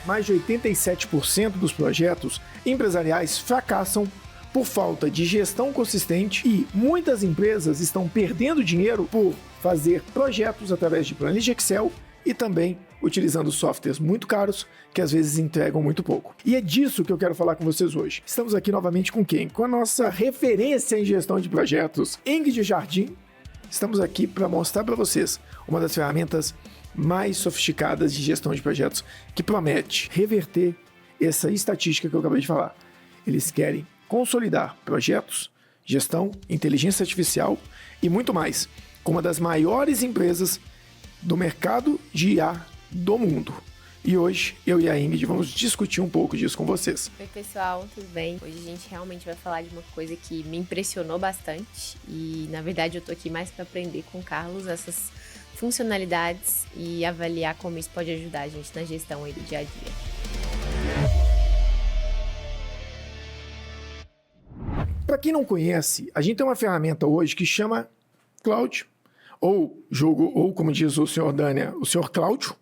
mais de 87% dos projetos empresariais fracassam por falta de gestão consistente e muitas empresas estão perdendo dinheiro por fazer projetos através de planilhas de Excel e também utilizando softwares muito caros que às vezes entregam muito pouco. E é disso que eu quero falar com vocês hoje. Estamos aqui novamente com quem? Com a nossa referência em gestão de projetos, Ingrid Jardim. Estamos aqui para mostrar para vocês uma das ferramentas mais sofisticadas de gestão de projetos que promete reverter essa estatística que eu acabei de falar. Eles querem consolidar projetos, gestão, inteligência artificial e muito mais, com uma das maiores empresas do mercado de IA do mundo. E hoje, eu e a Ingrid vamos discutir um pouco disso com vocês. Oi pessoal, tudo bem? Hoje a gente realmente vai falar de uma coisa que me impressionou bastante e na verdade eu tô aqui mais para aprender com o Carlos essas funcionalidades e avaliar como isso pode ajudar a gente na gestão aí do dia a dia. Para quem não conhece, a gente tem uma ferramenta hoje que chama Cloud, ou como diz o senhor Dânia, o senhor Cláudio,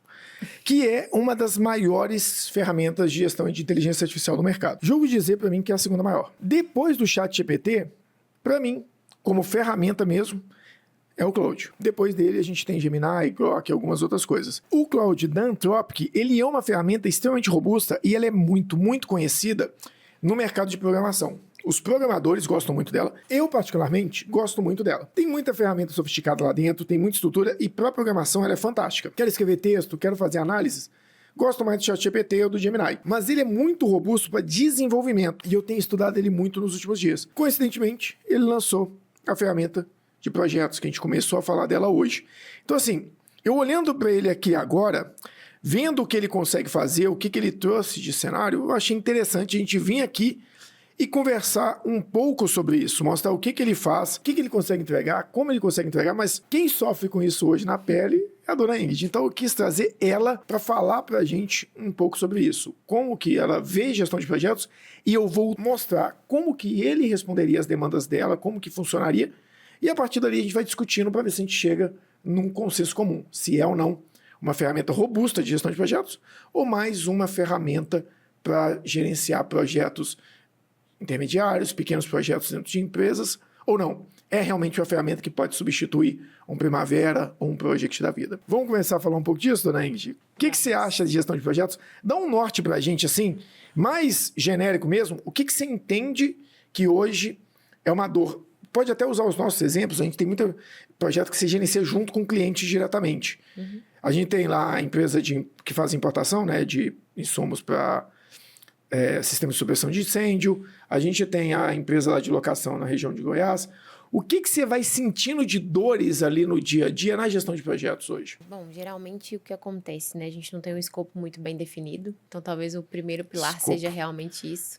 que é uma das maiores ferramentas de gestão de inteligência artificial do mercado. Julgo dizer para mim que é a segunda maior. Depois do ChatGPT, para mim, como ferramenta mesmo, é o Claude. Depois dele a gente tem Gemini, Grok e algumas outras coisas. O Claude da Anthropic, ele é uma ferramenta extremamente robusta e ela é muito, muito conhecida no mercado de programação. Os programadores gostam muito dela. Eu, particularmente, gosto muito dela. Tem muita ferramenta sofisticada lá dentro, tem muita estrutura e para programação ela é fantástica. Quero escrever texto, quero fazer análises. Gosto mais do ChatGPT ou do Gemini. Mas ele é muito robusto para desenvolvimento e eu tenho estudado ele muito nos últimos dias. Coincidentemente, ele lançou a ferramenta de projetos que a gente começou a falar dela hoje. Então, assim, eu olhando para ele aqui agora, vendo o que ele consegue fazer, o que ele trouxe de cenário, eu achei interessante a gente vir aqui e conversar um pouco sobre isso, mostrar o que ele faz, o que ele consegue entregar, como ele consegue entregar, mas quem sofre com isso hoje na pele é a dona Ingrid. Então eu quis trazer ela para falar para a gente um pouco sobre isso, como que ela vê gestão de projetos e eu vou mostrar como que ele responderia às demandas dela, como que funcionaria e a partir dali a gente vai discutindo para ver se a gente chega num consenso comum, se é ou não uma ferramenta robusta de gestão de projetos ou mais uma ferramenta para gerenciar projetos intermediários, pequenos projetos dentro de empresas, ou não. É realmente uma ferramenta que pode substituir um Primavera ou um Project da vida. Vamos começar a falar um pouco disso, dona Ingrid? O que você acha de gestão de projetos? Dá um norte pra gente, assim, mais genérico mesmo. O que você entende que hoje é uma dor? Pode até usar os nossos exemplos, a gente tem muito projeto que se gerencia junto com o cliente diretamente. Uhum. A gente tem lá a empresa que faz importação, né, de insumos para sistema de supressão de incêndio, a gente tem a empresa lá de locação na região de Goiás. O que você vai sentindo de dores ali no dia a dia na gestão de projetos hoje? Bom, geralmente o que acontece, né? A gente não tem um escopo muito bem definido, então talvez o primeiro pilar seja realmente isso.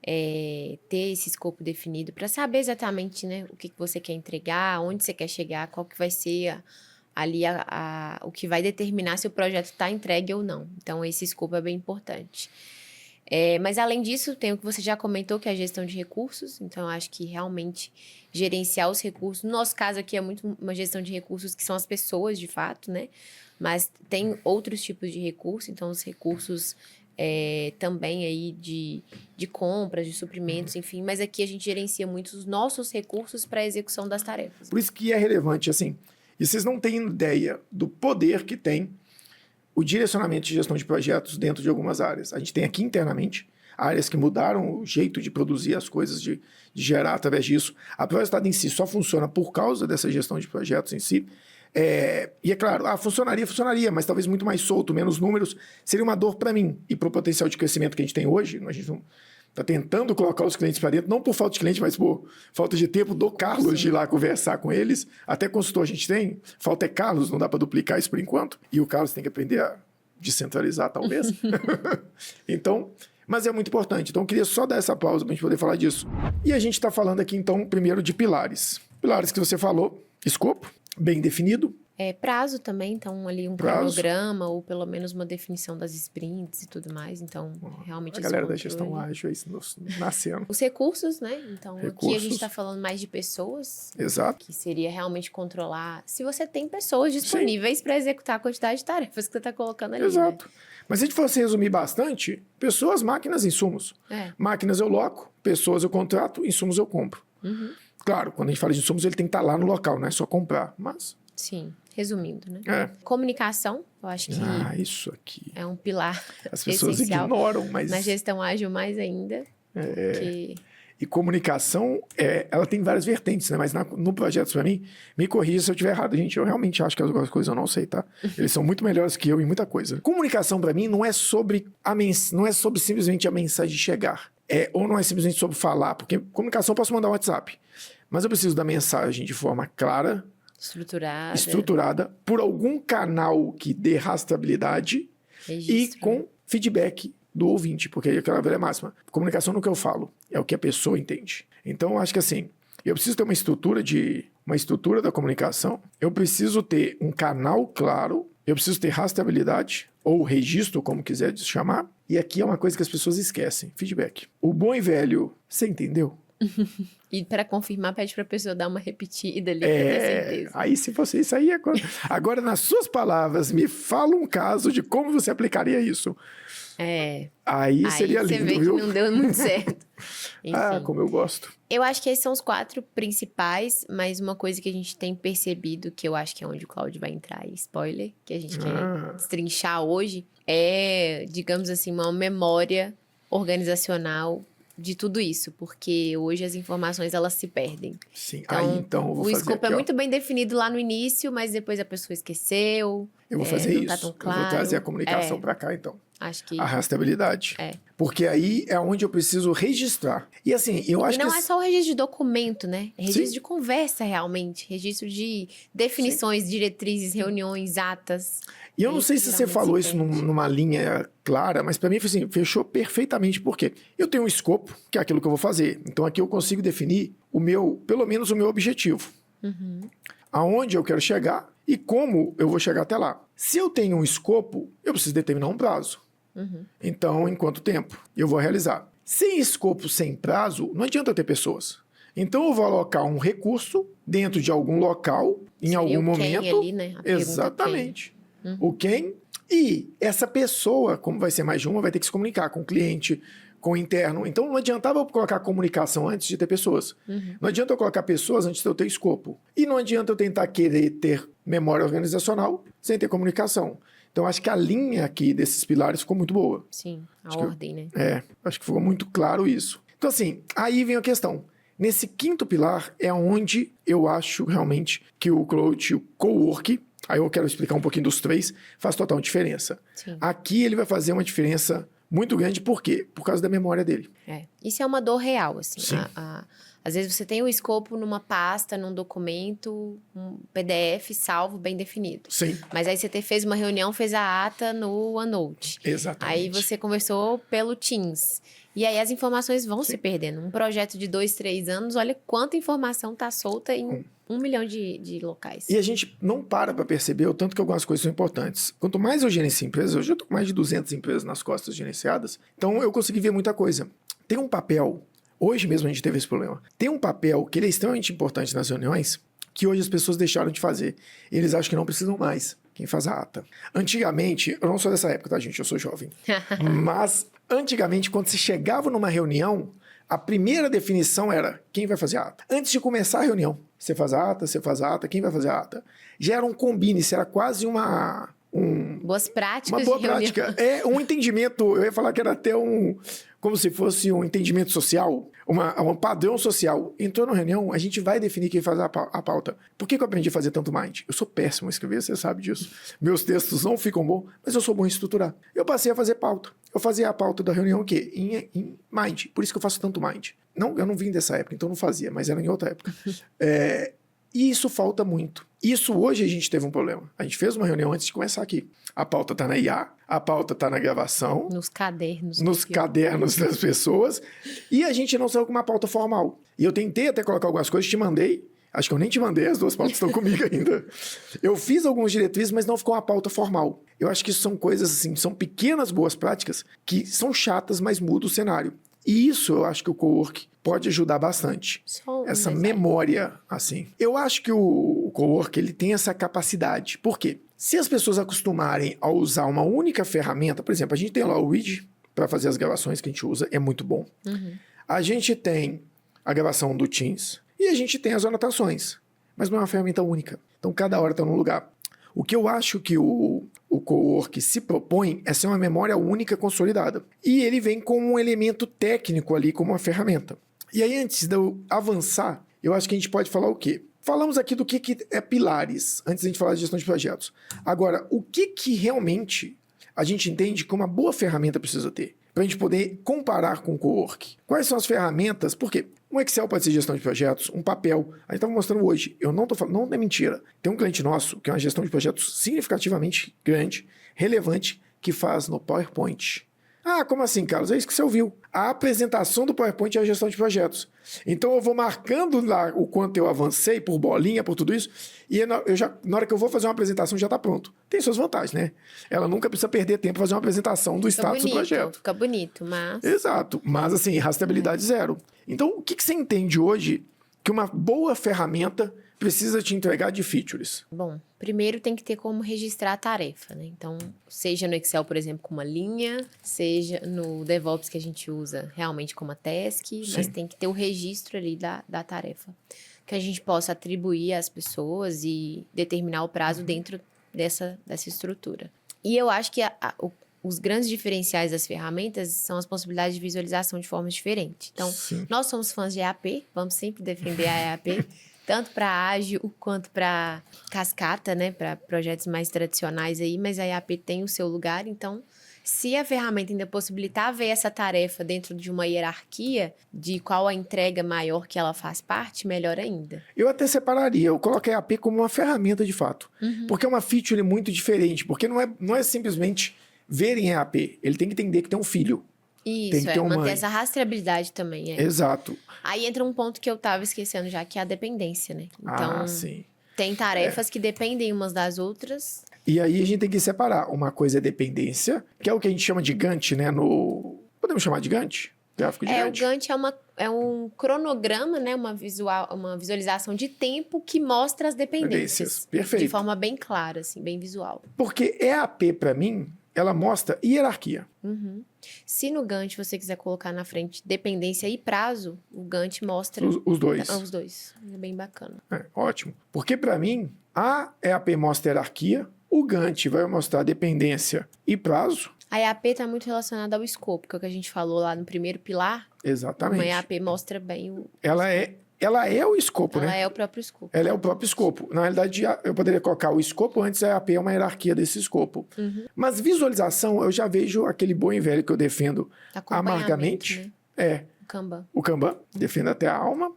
Ter esse escopo definido para saber exatamente, né, o que você quer entregar, onde você quer chegar, qual que vai ser ali o que vai determinar se o projeto está entregue ou não. Então esse escopo é bem importante. Mas além disso, tem o que você já comentou, que é a gestão de recursos. Então, eu acho que realmente gerenciar os recursos. No nosso caso aqui é muito uma gestão de recursos que são as pessoas, de fato, né? Mas tem outros tipos de recursos. Então, os recursos também aí de compras, de suprimentos, enfim. Mas aqui a gente gerencia muito os nossos recursos para a execução das tarefas. Por isso que é relevante, assim. E vocês não têm ideia do poder que tem o direcionamento de gestão de projetos dentro de algumas áreas. A gente tem aqui internamente áreas que mudaram o jeito de produzir as coisas, de gerar através disso. A projetada em si só funciona por causa dessa gestão de projetos em si. E é claro, funcionaria, mas talvez muito mais solto, menos números. Seria uma dor para mim e para o potencial de crescimento que a gente tem hoje. A gente não está tentando colocar os clientes para dentro, não por falta de cliente, mas por falta de tempo do Carlos de ir lá conversar com eles. Até consultor a gente tem, falta é Carlos, não dá para duplicar isso por enquanto. E o Carlos tem que aprender a descentralizar, talvez. Então, mas é muito importante. Então, eu queria só dar essa pausa para a gente poder falar disso. E a gente está falando aqui, então, primeiro de pilares. Pilares que você falou, escopo, bem definido, Prazo também, então ali um cronograma ou pelo menos uma definição das sprints e tudo mais, então realmente A galera da gestão ágil, isso nascendo. Os recursos, né? Então aqui a gente está falando mais de pessoas. Exato. Que seria realmente controlar se você tem pessoas disponíveis para executar a quantidade de tarefas que você está colocando ali. Exato. Né? Mas se a gente fosse resumir bastante, pessoas, máquinas, insumos. Máquinas eu loco, pessoas eu contrato, insumos eu compro. Uhum. Claro, quando a gente fala de insumos, ele tem que estar lá no local, não é só comprar, mas... Sim, resumindo, né? Comunicação, eu acho que isso aqui. é um pilar As pessoas essencial ignoram, mas... Na gestão ágil mais ainda. E comunicação, ela tem várias vertentes, né? Mas no projeto, para mim, me corrija se eu estiver errado. Gente, eu realmente acho que algumas coisas eu não sei, tá? Eles são muito melhores que eu em muita coisa. Comunicação, para mim, não é sobre simplesmente a mensagem chegar. Ou não é simplesmente sobre falar. Porque comunicação eu posso mandar um WhatsApp. Mas eu preciso da mensagem de forma clara, estruturada por algum canal que dê rastreabilidade e com feedback do ouvinte, porque aí aquela velha máxima. Comunicação no que eu falo, é o que a pessoa entende. Então, eu acho que assim, eu preciso ter uma estrutura da comunicação, eu preciso ter um canal claro, eu preciso ter rastreabilidade, ou registro, como quiser chamar, e aqui é uma coisa que as pessoas esquecem, feedback. O bom e velho, você entendeu? E para confirmar, pede para a pessoa dar uma repetida ali, para ter certeza. Aí se fosse isso aí, agora nas suas palavras, me fala um caso de como você aplicaria isso. Aí seria lindo, viu? Você vê que não deu muito certo. Enfim, como eu gosto. Eu acho que esses são os 4 principais, mas uma coisa que a gente tem percebido, que eu acho que é onde o Cláudio vai entrar, spoiler, que a gente quer destrinchar hoje, é, digamos assim, uma memória organizacional de tudo isso, porque hoje as informações, elas se perdem. Sim, então eu vou fazer o escopo aqui, é muito bem definido lá no início, mas depois a pessoa esqueceu. Eu vou fazer isso, tá tão claro. Eu vou trazer a comunicação para cá, então. Acho que... A rastreabilidade. Porque aí é onde eu preciso registrar. E assim, eu acho que... não é só o registro de documento, né? É registro de conversa, realmente. Registro de definições, diretrizes, reuniões, atas. E eu não sei se você falou isso numa linha clara, mas para mim, assim, fechou perfeitamente. Por quê? Eu tenho um escopo, que é aquilo que eu vou fazer. Então aqui eu consigo definir pelo menos o meu objetivo. Aonde eu quero chegar e como eu vou chegar até lá. Se eu tenho um escopo, eu preciso determinar um prazo. Então, em quanto tempo eu vou realizar? Sem escopo, sem prazo, não adianta eu ter pessoas. Então, eu vou alocar um recurso dentro de algum local, em algum momento. Quem ali, né? Exatamente. O quem. E essa pessoa, como vai ser mais de uma, vai ter que se comunicar com o cliente, com o interno. Então, não adiantava eu colocar comunicação antes de ter pessoas. Não adianta eu colocar pessoas antes de eu ter escopo. E não adianta eu tentar querer ter memória organizacional sem ter comunicação. Então, acho que a linha aqui desses pilares ficou muito boa. Sim, ordem, né? Acho que ficou muito claro isso. Então, assim, aí vem a questão. Nesse 5º pilar é onde eu acho realmente que o Cloud, o Cowork, aí eu quero explicar um pouquinho dos 3, faz total diferença. Sim. Aqui ele vai fazer uma diferença muito grande, por quê? Por causa da memória dele. Isso é uma dor real, assim. Sim. Às vezes você tem o escopo numa pasta, num documento, um PDF salvo, bem definido. Sim. Mas aí você fez uma reunião, fez a ata no OneNote. Exatamente. Aí você conversou pelo Teams. E aí as informações vão se perdendo. Um projeto de 2, 3 anos, olha quanta informação está solta em 1 milhão de locais. E a gente não para perceber o tanto que algumas coisas são importantes. Quanto mais eu gerencio empresas, hoje eu estou com mais de 200 empresas nas costas gerenciadas, então eu consegui ver muita coisa. Tem um papel... Hoje mesmo a gente teve esse problema. Tem um papel que ele é extremamente importante nas reuniões, que hoje as pessoas deixaram de fazer. Eles acham que não precisam mais. Quem faz a ata. Antigamente, eu não sou dessa época, tá, gente? Eu sou jovem. Mas, antigamente, quando se chegava numa reunião, a primeira definição era quem vai fazer a ata. Antes de começar a reunião, você faz a ata, quem vai fazer a ata? Já era um combine, isso era quase boas práticas. Uma boa prática. Um entendimento, eu ia falar que era até como se fosse um entendimento social, um padrão social. Entrou na reunião, a gente vai definir quem faz a pauta. Por que eu aprendi a fazer tanto mind? Eu sou péssimo em escrever, você sabe disso. Meus textos não ficam bons, mas eu sou bom em estruturar. Eu passei a fazer pauta. Eu fazia a pauta da reunião o quê? Em mind. Por isso que eu faço tanto mind. Não, eu não vim dessa época, então não fazia, mas era em outra época. E isso falta muito. Isso hoje a gente teve um problema. A gente fez uma reunião antes de começar aqui. A pauta está na IA, a pauta está na gravação. Nos cadernos. Nos cadernos das pessoas. E a gente não saiu com uma pauta formal. E eu tentei até colocar algumas coisas, te mandei. Acho que eu nem te mandei, as 2 pautas estão comigo ainda. Eu fiz algumas diretrizes, mas não ficou uma pauta formal. Eu acho que isso são coisas assim, são pequenas boas práticas que são chatas, mas mudam o cenário. E isso eu acho que o cowork pode ajudar bastante. Só um Essa detalhe. memória, assim. Eu acho que o cowork, ele tem essa capacidade. Por quê? Se as pessoas acostumarem a usar uma única ferramenta, por exemplo, a gente tem lá o Weed para fazer as gravações que a gente usa, é muito bom. A gente tem a gravação do Teams e a gente tem as anotações, mas não é uma ferramenta única. Então, cada hora está num lugar. O que eu acho que o cowork se propõe é ser uma memória única consolidada. E ele vem com um elemento técnico ali, como uma ferramenta. E aí, antes de eu avançar, eu acho que a gente pode falar o quê? Falamos aqui do que é pilares, antes de a gente falar de gestão de projetos. Agora, o que realmente a gente entende que uma boa ferramenta precisa ter? Para a gente poder comparar com o cowork. Quais são as ferramentas? Por quê? Um Excel pode ser gestão de projetos, um papel. A gente estava mostrando hoje, eu não estou falando, não é mentira. Tem um cliente nosso que é uma gestão de projetos significativamente grande, relevante, que faz no PowerPoint. Ah, como assim, Carlos? É isso que você ouviu. A apresentação do PowerPoint é a gestão de projetos. Então eu vou marcando lá o quanto eu avancei por bolinha, por tudo isso, e na hora que eu vou fazer uma apresentação já está pronto. Tem suas vantagens, né? Ela nunca precisa perder tempo para fazer uma apresentação do status do projeto. Fica bonito, mas... Exato, mas assim, rastreabilidade zero. Então, o que você entende hoje que uma boa ferramenta precisa te entregar de features? Bom, primeiro tem que ter como registrar a tarefa, né? Então, seja no Excel, por exemplo, com uma linha, seja no DevOps que a gente usa realmente como uma task, mas tem que ter o registro ali da tarefa. Que a gente possa atribuir às pessoas e determinar o prazo dentro dessa estrutura. E eu acho que os grandes diferenciais das ferramentas são as possibilidades de visualização de formas diferentes. Então, nós somos fãs de EAP, vamos sempre defender a EAP, tanto para ágil quanto para cascata, né, para projetos mais tradicionais aí, mas a EAP tem o seu lugar, então, se a ferramenta ainda possibilitar ver essa tarefa dentro de uma hierarquia de qual a entrega maior que ela faz parte, melhor ainda. Eu até separaria, eu coloquei a EAP como uma ferramenta de fato, porque é uma feature muito diferente, porque não é simplesmente ver em EAP, ele tem que entender que tem um filho. Isso, tem que ter manter essa rastreabilidade também. Exato. Aí entra um ponto que eu tava esquecendo já, que é a dependência, né? Então, sim. Tem tarefas que dependem umas das outras. E aí a gente tem que separar. Uma coisa é dependência, que é o que a gente chama de Gantt, né? Podemos chamar de Gantt? Gráfico de Gantt. O Gantt é um cronograma, né? Uma visualização de tempo que mostra as dependências. Perfeito. De forma bem clara, assim, bem visual. Porque EAP, para mim, ela mostra hierarquia. Se no Gantt você quiser colocar na frente dependência e prazo, o Gantt mostra... Os dois. Os dois. É bem bacana. Ótimo. Porque, para mim, a EAP mostra hierarquia, o Gantt vai mostrar dependência e prazo. A EAP está muito relacionada ao escopo, que é o que a gente falou lá no primeiro pilar. Exatamente. Uma EAP mostra bem o... Ela é o escopo, né? Ela é o próprio escopo. Ela é o próprio escopo. Na realidade, eu poderia colocar o escopo, antes a EAP é uma hierarquia desse escopo. Mas visualização, eu já vejo aquele bom e velho que eu defendo amargamente. Né? Kanban. O Kanban, defendo até a alma,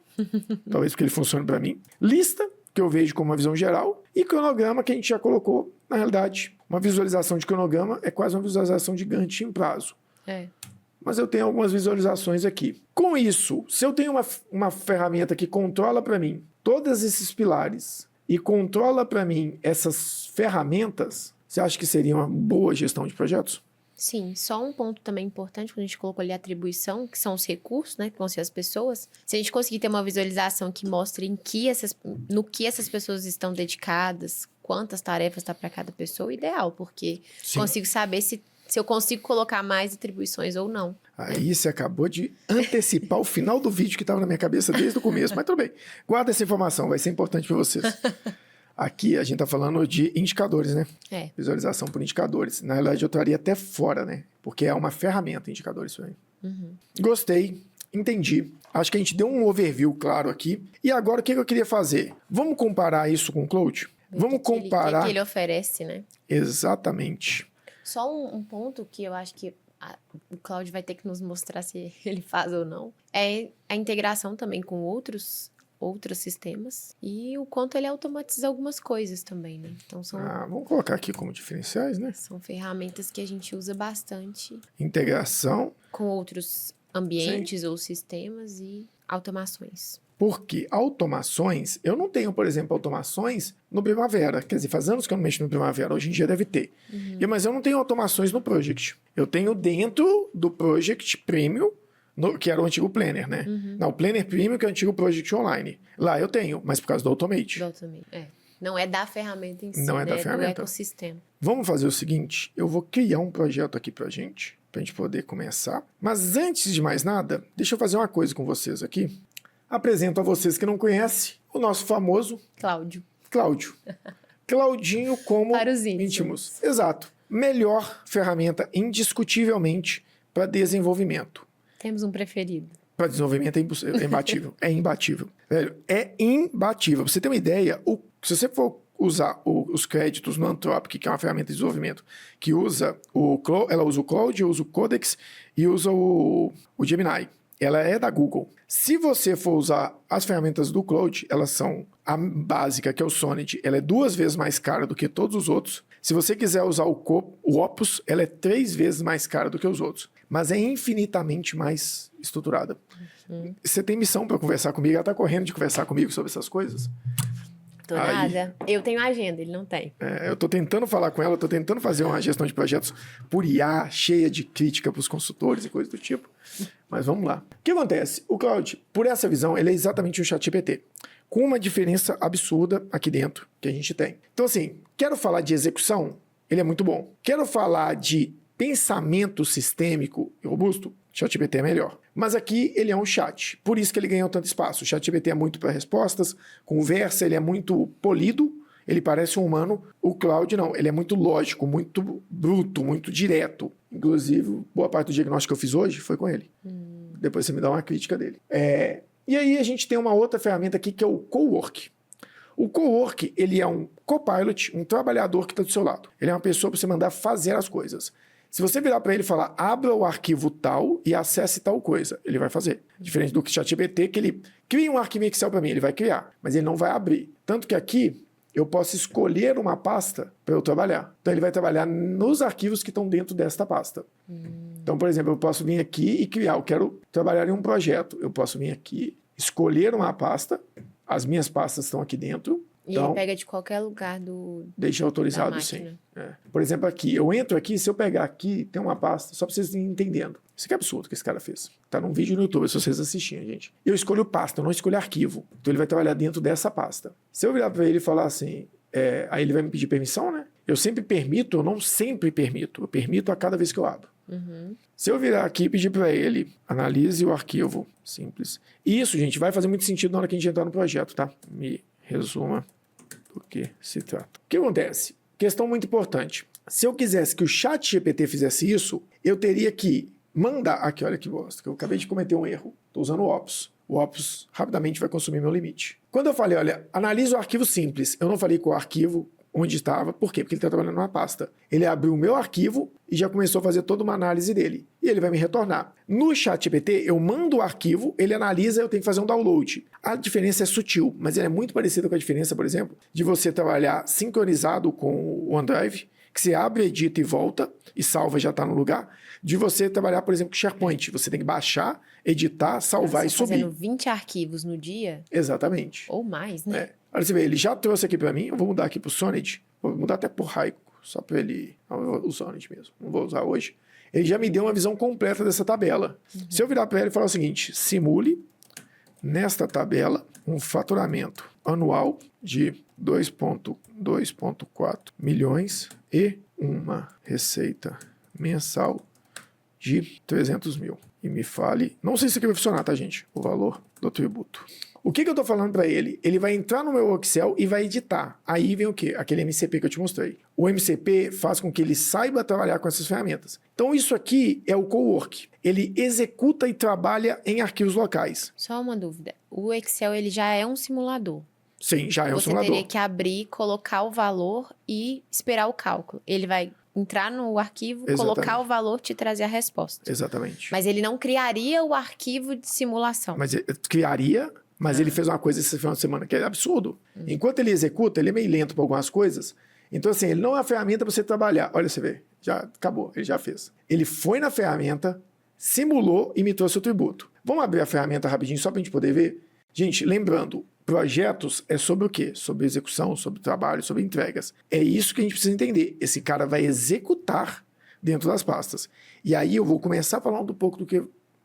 talvez porque ele funcione para mim. Lista, que eu vejo como uma visão geral, e cronograma, que a gente já colocou, na realidade, uma visualização de cronograma é quase uma visualização de Gantt em prazo. Mas eu tenho algumas visualizações aqui. Com isso, se eu tenho uma ferramenta que controla para mim todos esses pilares e controla para mim essas ferramentas, você acha que seria uma boa gestão de projetos? Sim, só um ponto também importante, quando a gente colocou ali a atribuição, que são os recursos, né, que vão ser as pessoas. Se a gente conseguir ter uma visualização que mostre no que essas pessoas estão dedicadas, quantas tarefas está para cada pessoa, ideal, porque consigo saber se eu consigo colocar mais atribuições ou não. Aí você acabou de antecipar o final do vídeo que estava na minha cabeça desde o começo, mas tudo bem. Guarda essa informação, vai ser importante para vocês. Aqui a gente está falando de indicadores, né? Visualização por indicadores. Na realidade, eu traria até fora, né? Porque é uma ferramenta, indicadores para mim. Gostei, entendi. Acho que a gente deu um overview claro aqui. E agora, o que eu queria fazer? Vamos comparar isso com o Cloud? Vamos comparar... O que ele oferece, né? Exatamente. Só um ponto que eu acho que o Cloud vai ter que nos mostrar se ele faz ou não, é a integração também com outros sistemas e o quanto ele automatiza algumas coisas também, né? Então vamos colocar aqui como diferenciais, né? São ferramentas que a gente usa bastante. Integração. Com outros ambientes ou sistemas e automações. Porque automações, eu não tenho, por exemplo, automações no Primavera. Quer dizer, faz anos que eu não mexo no Primavera, hoje em dia deve ter. Mas eu não tenho automações no Project. Eu tenho dentro do Project Premium, que era o antigo Planner, né? Não, o Planner Premium, que é o antigo Project Online. Lá eu tenho, mas por causa do Automate. Do Automate, Não é da ferramenta em si, Não é da ferramenta. Do ecossistema. Vamos fazer o seguinte, eu vou criar um projeto aqui pra gente poder começar. Mas antes de mais nada, deixa eu fazer uma coisa com vocês aqui. Apresento a vocês que não conhecem o nosso famoso Cláudio. Claudinho como Para os íntimos. Exato. Melhor ferramenta, indiscutivelmente, para desenvolvimento. Temos um preferido. Para desenvolvimento é imbatível. É imbatível. Velho, é imbatível. Pra você ter uma ideia, se você for usar os créditos no Anthropic, que é uma ferramenta de desenvolvimento, que ela usa o Claude, usa o Codex e usa o Gemini. Ela é da Google. Se você for usar as ferramentas do Claude, elas são a básica, que é o Sonnet, ela é 2 vezes mais cara do que todos os outros. Se você quiser usar o Opus, ela é 3 vezes mais cara do que os outros. Mas é infinitamente mais estruturada. Você tem missão para conversar comigo? Ela tá correndo de conversar comigo sobre essas coisas? Tô nada. Eu tenho agenda, ele não tem. Eu tô tentando falar com ela, tô tentando fazer uma gestão de projetos por IA, cheia de crítica para os consultores e coisas do tipo. Mas vamos lá. O que acontece? O Claude, por essa visão, ele é exatamente o ChatGPT, com uma diferença absurda aqui dentro que a gente tem. Então, assim, quero falar de execução? Ele é muito bom. Quero falar de pensamento sistêmico e robusto? ChatGPT é melhor. Mas aqui ele é um chat, por isso que ele ganhou tanto espaço. O ChatGPT é muito para respostas, conversa, ele é muito polido, ele parece um humano. O Claude não, ele é muito lógico, muito bruto, muito direto. Inclusive, boa parte do diagnóstico que eu fiz hoje foi com ele. Depois você me dá uma crítica dele. E aí a gente tem uma outra ferramenta aqui que é o Cowork. O Cowork, ele é um copilot, um trabalhador que está do seu lado. Ele é uma pessoa para você mandar fazer as coisas. Se você virar para ele e falar, abra o arquivo tal e acesse tal coisa, ele vai fazer. Diferente do ChatGPT, que ele cria um arquivo Excel para mim, ele vai criar, mas ele não vai abrir. Tanto que aqui eu posso escolher uma pasta para eu trabalhar. Então ele vai trabalhar nos arquivos que estão dentro desta pasta. Então, por exemplo, eu posso vir aqui e criar, eu quero trabalhar em um projeto. Eu posso vir aqui, escolher uma pasta, as minhas pastas estão aqui dentro. E então, ele pega de qualquer lugar deixa autorizado, sim. Por exemplo, aqui, eu entro aqui, se eu pegar aqui, tem uma pasta, só para vocês irem entendendo. Isso aqui é absurdo que esse cara fez. Tá num vídeo no YouTube, se vocês assistirem, gente. Eu escolho pasta, eu não escolho arquivo. Então ele vai trabalhar dentro dessa pasta. Se eu virar para ele e falar assim, aí ele vai me pedir permissão, né? Eu sempre permito, eu não sempre permito. Eu permito a cada vez que eu abro. Se eu virar aqui e pedir para ele, analise o arquivo, simples. Isso, gente, vai fazer muito sentido na hora que a gente entrar no projeto, tá? Me resuma do que se trata. O que acontece? Questão muito importante. Se eu quisesse que o ChatGPT fizesse isso, eu teria que mandar... Aqui, olha que bosta, que eu acabei de cometer um erro. Estou usando o Opus. O Opus rapidamente vai consumir meu limite. Quando eu falei, olha, analisa o arquivo simples, eu não falei com o arquivo onde estava. Por quê? Porque ele está trabalhando numa pasta. Ele abriu o meu arquivo e já começou a fazer toda uma análise dele. E ele vai me retornar. No ChatGPT, eu mando o arquivo, ele analisa, eu tenho que fazer um download. A diferença é sutil, mas ela é muito parecida com a diferença, por exemplo, de você trabalhar sincronizado com o OneDrive, que você abre, edita e volta, e salva já está no lugar, de você trabalhar, por exemplo, com SharePoint. Você tem que baixar, editar, salvar e subir. Fazendo 20 arquivos no dia? Exatamente. Ou mais, né? Olha, você vê, ele já trouxe aqui para mim, eu vou mudar aqui para o Sonnet, vou mudar até por Raico, só para ele... Não, o Sonnet mesmo, não vou usar hoje. Ele já me deu uma visão completa dessa tabela. Se eu virar para ele e falar o seguinte, simule nesta tabela um faturamento anual de 2,4 milhões e uma receita mensal de 300 mil. E me fale, não sei se isso aqui vai funcionar, tá, gente? O valor do tributo. O que eu tô falando para ele? Ele vai entrar no meu Excel e vai editar. Aí vem o quê? Aquele MCP que eu te mostrei. O MCP faz com que ele saiba trabalhar com essas ferramentas. Então isso aqui é o Cowork. Ele executa e trabalha em arquivos locais. Só uma dúvida. O Excel, ele já é um simulador. Sim, já é um simulador. Você teria que abrir, colocar o valor e esperar o cálculo. Ele vai entrar no arquivo, colocar o valor, te trazer a resposta. Exatamente. Mas ele não criaria o arquivo de simulação. Mas ele criaria... Mas ele fez uma coisa esse final de semana que é absurdo. Enquanto ele executa, ele é meio lento para algumas coisas. Então, assim, ele não é uma ferramenta para você trabalhar. Olha, você vê, já acabou, ele já fez. Ele foi na ferramenta, simulou e me trouxe o tributo. Vamos abrir a ferramenta rapidinho só para a gente poder ver? Gente, lembrando, projetos é sobre o quê? Sobre execução, sobre trabalho, sobre entregas. É isso que a gente precisa entender. Esse cara vai executar dentro das pastas. E aí eu vou começar falando um pouco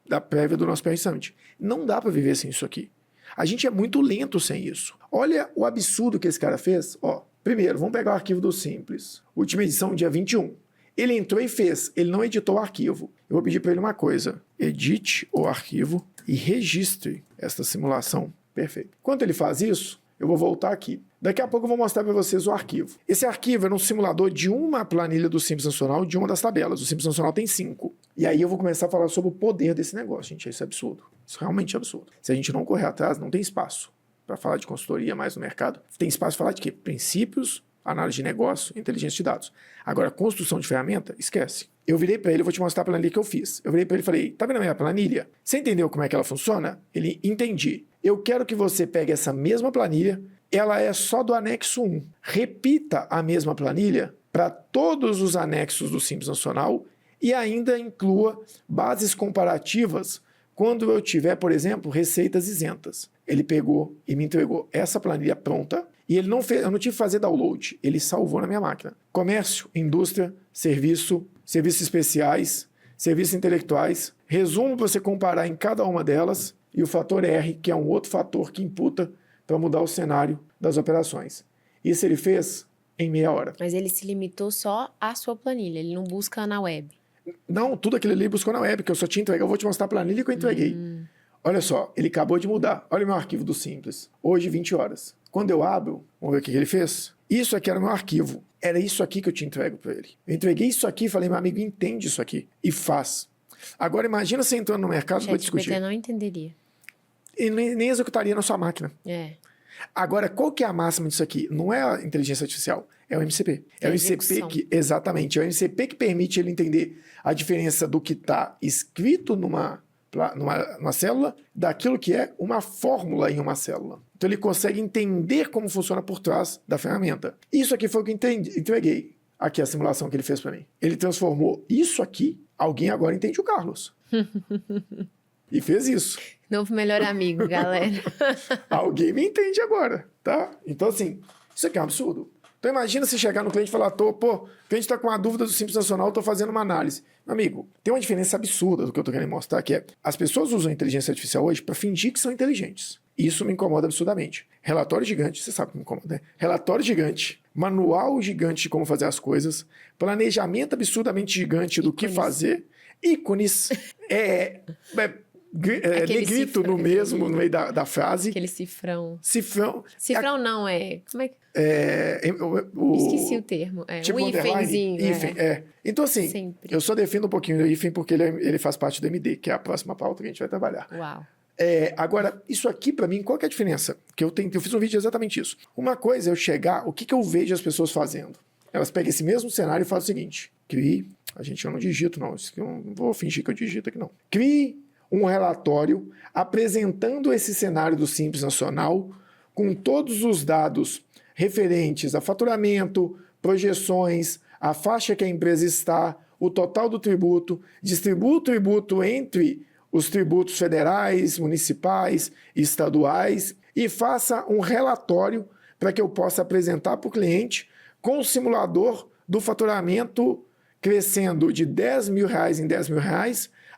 da prévia do nosso PR Summit. Não dá para viver sem isso aqui. A gente é muito lento sem isso. Olha o absurdo que esse cara fez. Ó, primeiro, vamos pegar o arquivo do Simples. Última edição, dia 21. Ele entrou e fez. Ele não editou o arquivo. Eu vou pedir para ele uma coisa. Edite o arquivo e registre esta simulação. Perfeito. Enquanto ele faz isso, eu vou voltar aqui. Daqui a pouco eu vou mostrar para vocês o arquivo. Esse arquivo era um simulador de uma planilha do Simples Nacional, de uma das tabelas. O Simples Nacional tem 5. E aí eu vou começar a falar sobre o poder desse negócio, gente. Isso é absurdo. Isso realmente é absurdo. Se a gente não correr atrás, não tem espaço para falar de consultoria mais no mercado. Tem espaço para falar de quê? Princípios, análise de negócio, inteligência de dados. Agora, construção de ferramenta, esquece. Eu virei para ele, vou te mostrar a planilha que eu fiz. Eu virei para ele e falei, tá vendo a minha planilha? Você entendeu como é que ela funciona? Ele, entendi. Eu quero que você pegue essa mesma planilha, ela é só do anexo 1. Repita a mesma planilha para todos os anexos do Simples Nacional e ainda inclua bases comparativas quando eu tiver, por exemplo, receitas isentas. Ele pegou e me entregou essa planilha pronta e ele não fez, eu não tive que fazer download, ele salvou na minha máquina. Comércio, indústria, serviços especiais, serviços intelectuais, resumo para você comparar em cada uma delas e o fator R, que é um outro fator que imputa para mudar o cenário das operações. Isso ele fez em meia hora. Mas ele se limitou só à sua planilha, ele não busca na web. Não, tudo aquilo ali ele buscou na web, que eu só tinha entregue. Eu vou te mostrar a planilha que eu entreguei. Olha só, ele acabou de mudar. Olha o meu arquivo do Simples. Hoje, 20 horas. Quando eu abro, vamos ver o que ele fez? Isso aqui era o meu arquivo. Era isso aqui que eu te entrego para ele. Eu entreguei isso aqui e falei, meu amigo, entende isso aqui. E faz. Agora, imagina você entrando no mercado para discutir. ChatGPT não entenderia. E nem executaria na sua máquina. É. Agora, qual que é a máxima disso aqui? Não é a inteligência artificial, é o MCP. É o MCP que, exatamente, é o MCP que permite ele entender a diferença do que está escrito numa célula daquilo que é uma fórmula em uma célula. Então ele consegue entender como funciona por trás da ferramenta. Isso aqui foi o que entreguei. Aqui a simulação que ele fez para mim. Ele transformou isso aqui, alguém agora entende o Carlos. E fez isso. Novo melhor amigo, galera. Alguém me entende agora, tá? Então, assim, isso aqui é um absurdo. Então, imagina você chegar no cliente e falar, pô, o cliente está com uma dúvida do Simples Nacional, estou fazendo uma análise. Meu amigo, tem uma diferença absurda do que eu estou querendo mostrar, que é as pessoas usam a inteligência artificial hoje para fingir que são inteligentes. Isso me incomoda absurdamente. Relatório gigante, você sabe que me incomoda, né? Relatório gigante, manual gigante de como fazer as planejamento absurdamente gigante do que fazer, ícones, negrito no meio da frase. Aquele cifrão. Cifrão. Cifrão não, como é que... Esqueci o termo. Tipo um hífenzinho. Então, assim, Sempre. eu só defendo um pouquinho do hífen porque ele faz parte do MD, que é a próxima pauta que a gente vai trabalhar. Uau. Agora, isso aqui, pra mim, qual que é a diferença? Eu fiz um vídeo exatamente isso. Uma coisa é eu chegar, o que eu vejo as pessoas fazendo? Elas pegam esse mesmo cenário e fazem o seguinte: eu não digito, não. Isso aqui eu não vou fingir que eu digito aqui, não. Crie um relatório apresentando esse cenário do Simples Nacional com todos os dados referentes a faturamento, projeções, a faixa que a empresa está, o total do tributo, distribua o tributo entre os tributos federais, municipais e estaduais e faça um relatório para que eu possa apresentar para o cliente com o simulador do faturamento crescendo de R$10 mil em R$10 mil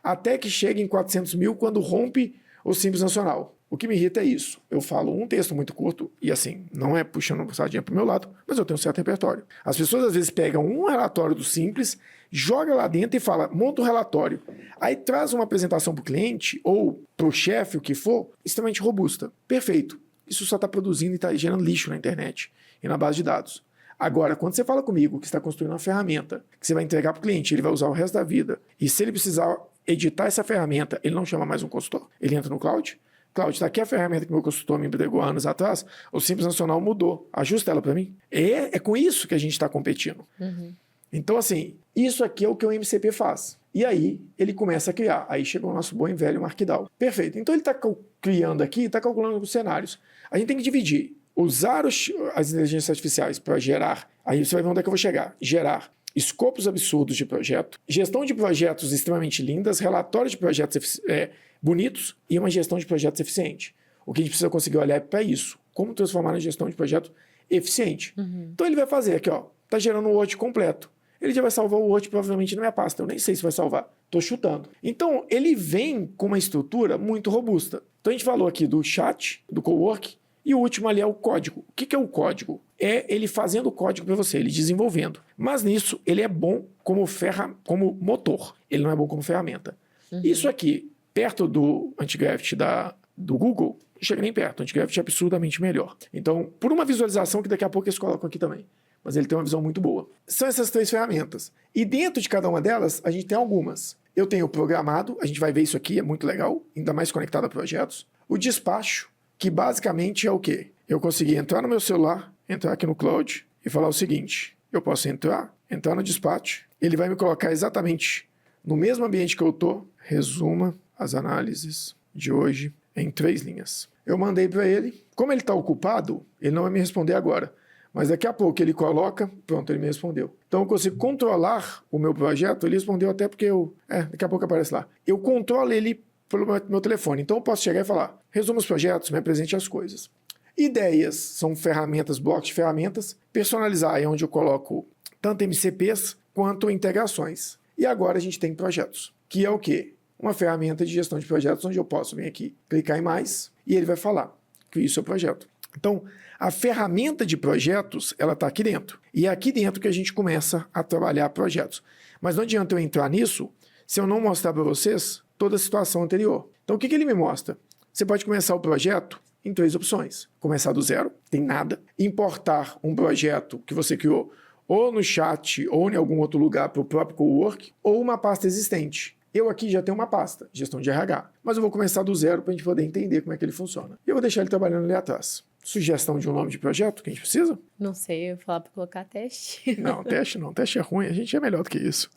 até que chegue em 400 mil quando rompe o Simples Nacional. O que me irrita é isso. Eu falo um texto muito curto e assim, não é puxando a sardinha para o meu lado, mas eu tenho um certo repertório. As pessoas às vezes pegam um relatório do Simples, joga lá dentro e fala, monta um relatório. Aí traz uma apresentação para o cliente ou para o chefe, o que for, extremamente robusta. Perfeito. Isso só está produzindo e está gerando lixo na internet e na base de dados. Agora, quando você fala comigo que está construindo uma ferramenta que você vai entregar para o cliente, ele vai usar o resto da vida, e se ele precisar editar essa ferramenta, ele não chama mais um consultor, ele entra no cloud. Cláudio, está aqui a ferramenta que meu consultor me entregou há anos atrás, o Simples Nacional mudou, ajusta ela para mim. É com isso que a gente está competindo. Uhum. Então, assim, isso aqui é o que o MCP faz. E aí, ele começa a criar. Aí chegou o nosso bom e velho Markdown. Perfeito. Então, ele está criando aqui, está calculando os cenários. A gente tem que dividir. Usar as inteligências artificiais para gerar, aí você vai ver onde é que eu vou chegar, gerar escopos absurdos de projeto, gestão de projetos extremamente lindas, relatórios de projetos bonitos e uma gestão de projetos eficiente. O que a gente precisa conseguir olhar é para isso. Como transformar na gestão de projeto eficiente. Então ele vai fazer aqui, ó, tá gerando um Word completo. Ele já vai salvar o Word provavelmente na minha pasta. Eu nem sei se vai salvar. Estou chutando. Então, ele vem com uma estrutura muito robusta. Então, a gente falou aqui do chat, do cowork, e o último ali é o código. O que é o código? É ele fazendo o código para você, ele desenvolvendo. Mas nisso, ele é bom como motor. Ele não é bom como ferramenta. Isso aqui, perto do Antigraft do Google, não chega nem perto. O Antigraft é absurdamente melhor. Então, por uma visualização que daqui a pouco eles colocam aqui também. Mas ele tem uma visão muito boa. São essas 3 ferramentas. E dentro de cada uma delas, a gente tem algumas. Eu tenho o programado, a gente vai ver isso aqui, é muito legal, ainda mais conectado a projetos. O despacho, que basicamente é o quê? Eu consegui entrar no meu celular, entrar aqui no cloud e falar o seguinte, eu posso entrar no despacho, ele vai me colocar exatamente no mesmo ambiente que eu estou, resuma as análises de hoje em 3 linhas. Eu mandei para ele, como ele está ocupado, ele não vai me responder agora. Mas daqui a pouco ele coloca, pronto, ele me respondeu. Então eu consigo controlar o meu projeto, ele respondeu até porque daqui a pouco aparece lá. Eu controlo ele pelo meu telefone, então eu posso chegar e falar, resuma os projetos, me apresente as coisas. Ideias são ferramentas, blocos de ferramentas. Personalizar é onde eu coloco tanto MCPs quanto integrações. E agora a gente tem projetos, que é o quê? Uma ferramenta de gestão de projetos onde eu posso vir aqui, clicar em mais e ele vai falar, crie o seu projeto. Então, a ferramenta de projetos, ela está aqui dentro. E é aqui dentro que a gente começa a trabalhar projetos. Mas não adianta eu entrar nisso se eu não mostrar para vocês toda a situação anterior. Então, o que ele me mostra? Você pode começar o projeto em 3 opções. Começar do zero, tem nada. Importar um projeto que você criou ou no chat ou em algum outro lugar para o próprio cowork ou uma pasta existente. Eu aqui já tenho uma pasta, gestão de RH, mas eu vou começar do zero para a gente poder entender como é que ele funciona. E eu vou deixar ele trabalhando ali atrás. Sugestão de um nome de projeto que a gente precisa? Não sei, eu ia falar para colocar teste. Não, teste é ruim, a gente é melhor do que isso.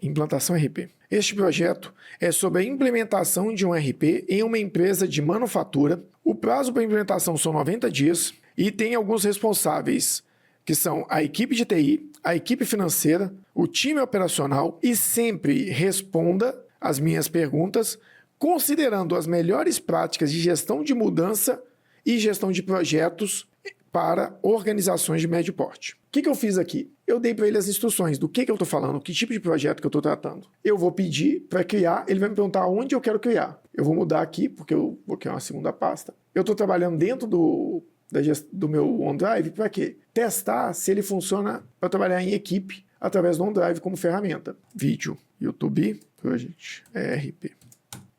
Implantação RP. Este projeto é sobre a implementação de um RP em uma empresa de manufatura. O prazo para implementação são 90 dias e tem alguns responsáveis, que são a equipe de TI, a equipe financeira, o time operacional, e sempre responda as minhas perguntas considerando as melhores práticas de gestão de mudança e gestão de projetos para organizações de médio porte. O que eu fiz aqui? Eu dei para ele as instruções do que eu estou falando, que tipo de projeto que eu estou tratando. Eu vou pedir para criar, ele vai me perguntar onde eu quero criar. Eu vou mudar aqui, porque eu vou criar uma segunda pasta. Eu estou trabalhando dentro do meu OneDrive para quê? Testar se ele funciona para trabalhar em equipe através do OneDrive como ferramenta. Vídeo, YouTube, Project, ERP.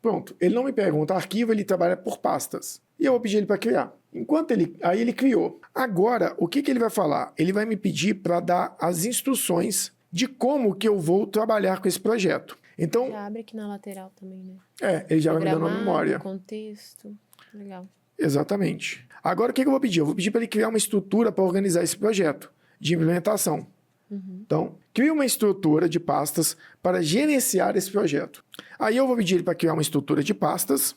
Pronto, ele não me pergunta arquivo, ele trabalha por pastas. E eu vou pedir ele para criar. Aí ele criou. Agora, o que ele vai falar? Ele vai me pedir para dar as instruções de como que eu vou trabalhar com esse projeto. Então, já abre aqui na lateral também, né? Ele já vai me dando uma memória. Contexto, legal. Exatamente. Agora, o que eu vou pedir? Eu vou pedir para ele criar uma estrutura para organizar esse projeto de implementação. Então, crie uma estrutura de pastas para gerenciar esse projeto. Aí eu vou pedir ele para criar uma estrutura de pastas.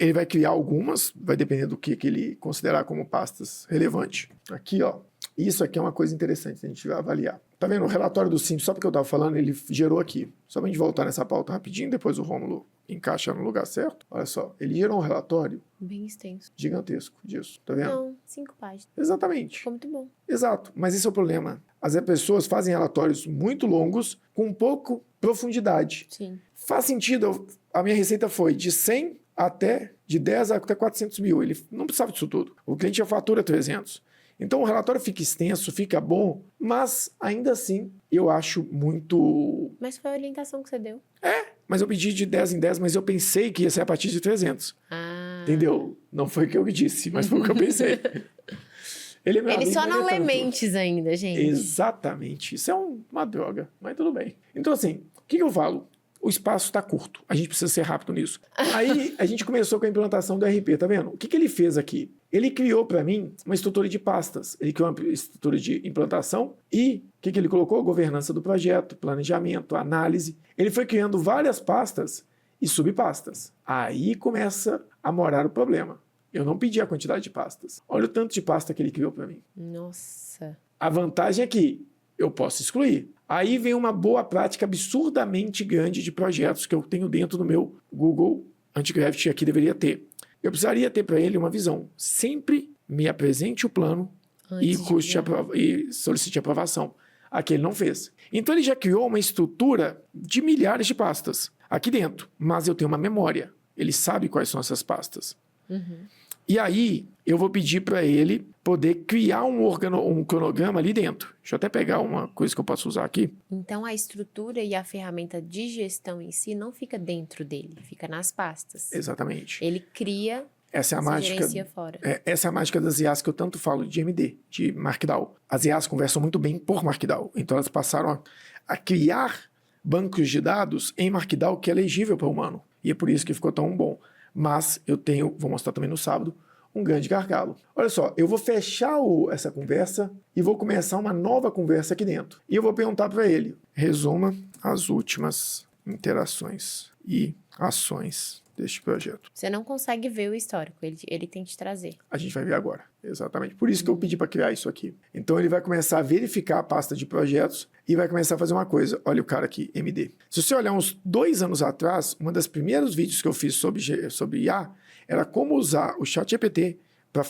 Ele vai criar algumas, vai depender do que ele considerar como pastas relevante. Aqui, ó. Isso aqui é uma coisa interessante a gente vai avaliar. Tá vendo? O relatório do Simples, só porque eu estava falando, ele gerou aqui. Só para a gente voltar nessa pauta rapidinho, depois o Rômulo encaixa no lugar certo. Olha só, ele gerou um relatório bem extenso, gigantesco disso, tá vendo? Não, 5 páginas. Exatamente. Ficou muito bom. Exato, mas esse é o problema. As pessoas fazem relatórios muito longos, com pouco profundidade. Sim. Faz sentido, a minha receita foi de 100 de 10 até 400 mil. Ele não precisava disso tudo. O cliente já fatura 300. Então o relatório fica extenso, fica bom, mas ainda assim eu acho muito... Mas foi a orientação que você deu. Mas eu pedi de 10 em 10, mas eu pensei que ia ser a partir de 300. Entendeu? Não foi o que eu disse, mas foi o que eu pensei. Ele só não lê mentes ainda, gente. Exatamente. Isso é uma droga, mas tudo bem. Então assim, o que eu falo? O espaço está curto. A gente precisa ser rápido nisso. Aí a gente começou com a implantação do RP, tá vendo? O que ele fez aqui? Ele criou para mim uma estrutura de pastas. Ele criou uma estrutura de implantação e o que ele colocou? Governança do projeto, planejamento, análise. Ele foi criando várias pastas e subpastas. Aí começa a morar o problema. Eu não pedi a quantidade de pastas. Olha o tanto de pasta que ele criou para mim. Nossa. A vantagem é que eu posso excluir. Aí vem uma boa prática absurdamente grande de projetos que eu tenho dentro do meu Google Antigraft, aqui deveria ter. eu precisaria ter para ele uma visão. Sempre me apresente o plano e solicite aprovação. Aqui ele não fez. Então ele já criou uma estrutura de milhares de pastas aqui dentro, mas eu tenho uma memória. Ele sabe quais são essas pastas. E aí eu vou pedir para ele poder criar um cronograma ali dentro. Deixa eu até pegar uma coisa que eu posso usar aqui. Então a estrutura e a ferramenta de gestão em si não fica dentro dele, fica nas pastas. Exatamente. Ele cria, essa é a mágica, gerencia fora. Essa é a mágica das IAs que eu tanto falo de MD, de Markdown. As IAs conversam muito bem por Markdown. Então elas passaram a criar bancos de dados em Markdown que é legível para o humano. E é por isso que ficou tão bom. Mas eu tenho, vou mostrar também no sábado, um grande gargalo. Olha só, eu vou fechar essa conversa e vou começar uma nova conversa aqui dentro. E eu vou perguntar para ele, resuma as últimas interações e ações deste projeto. Você não consegue ver o histórico, ele tem que te trazer. A gente vai ver agora, exatamente. Por isso que eu pedi para criar isso aqui. Então ele vai começar a verificar a pasta de projetos e vai começar a fazer uma coisa. Olha o cara aqui, MD. Se você olhar uns 2 anos atrás, um dos primeiros vídeos que eu fiz sobre IA era como usar o ChatGPT para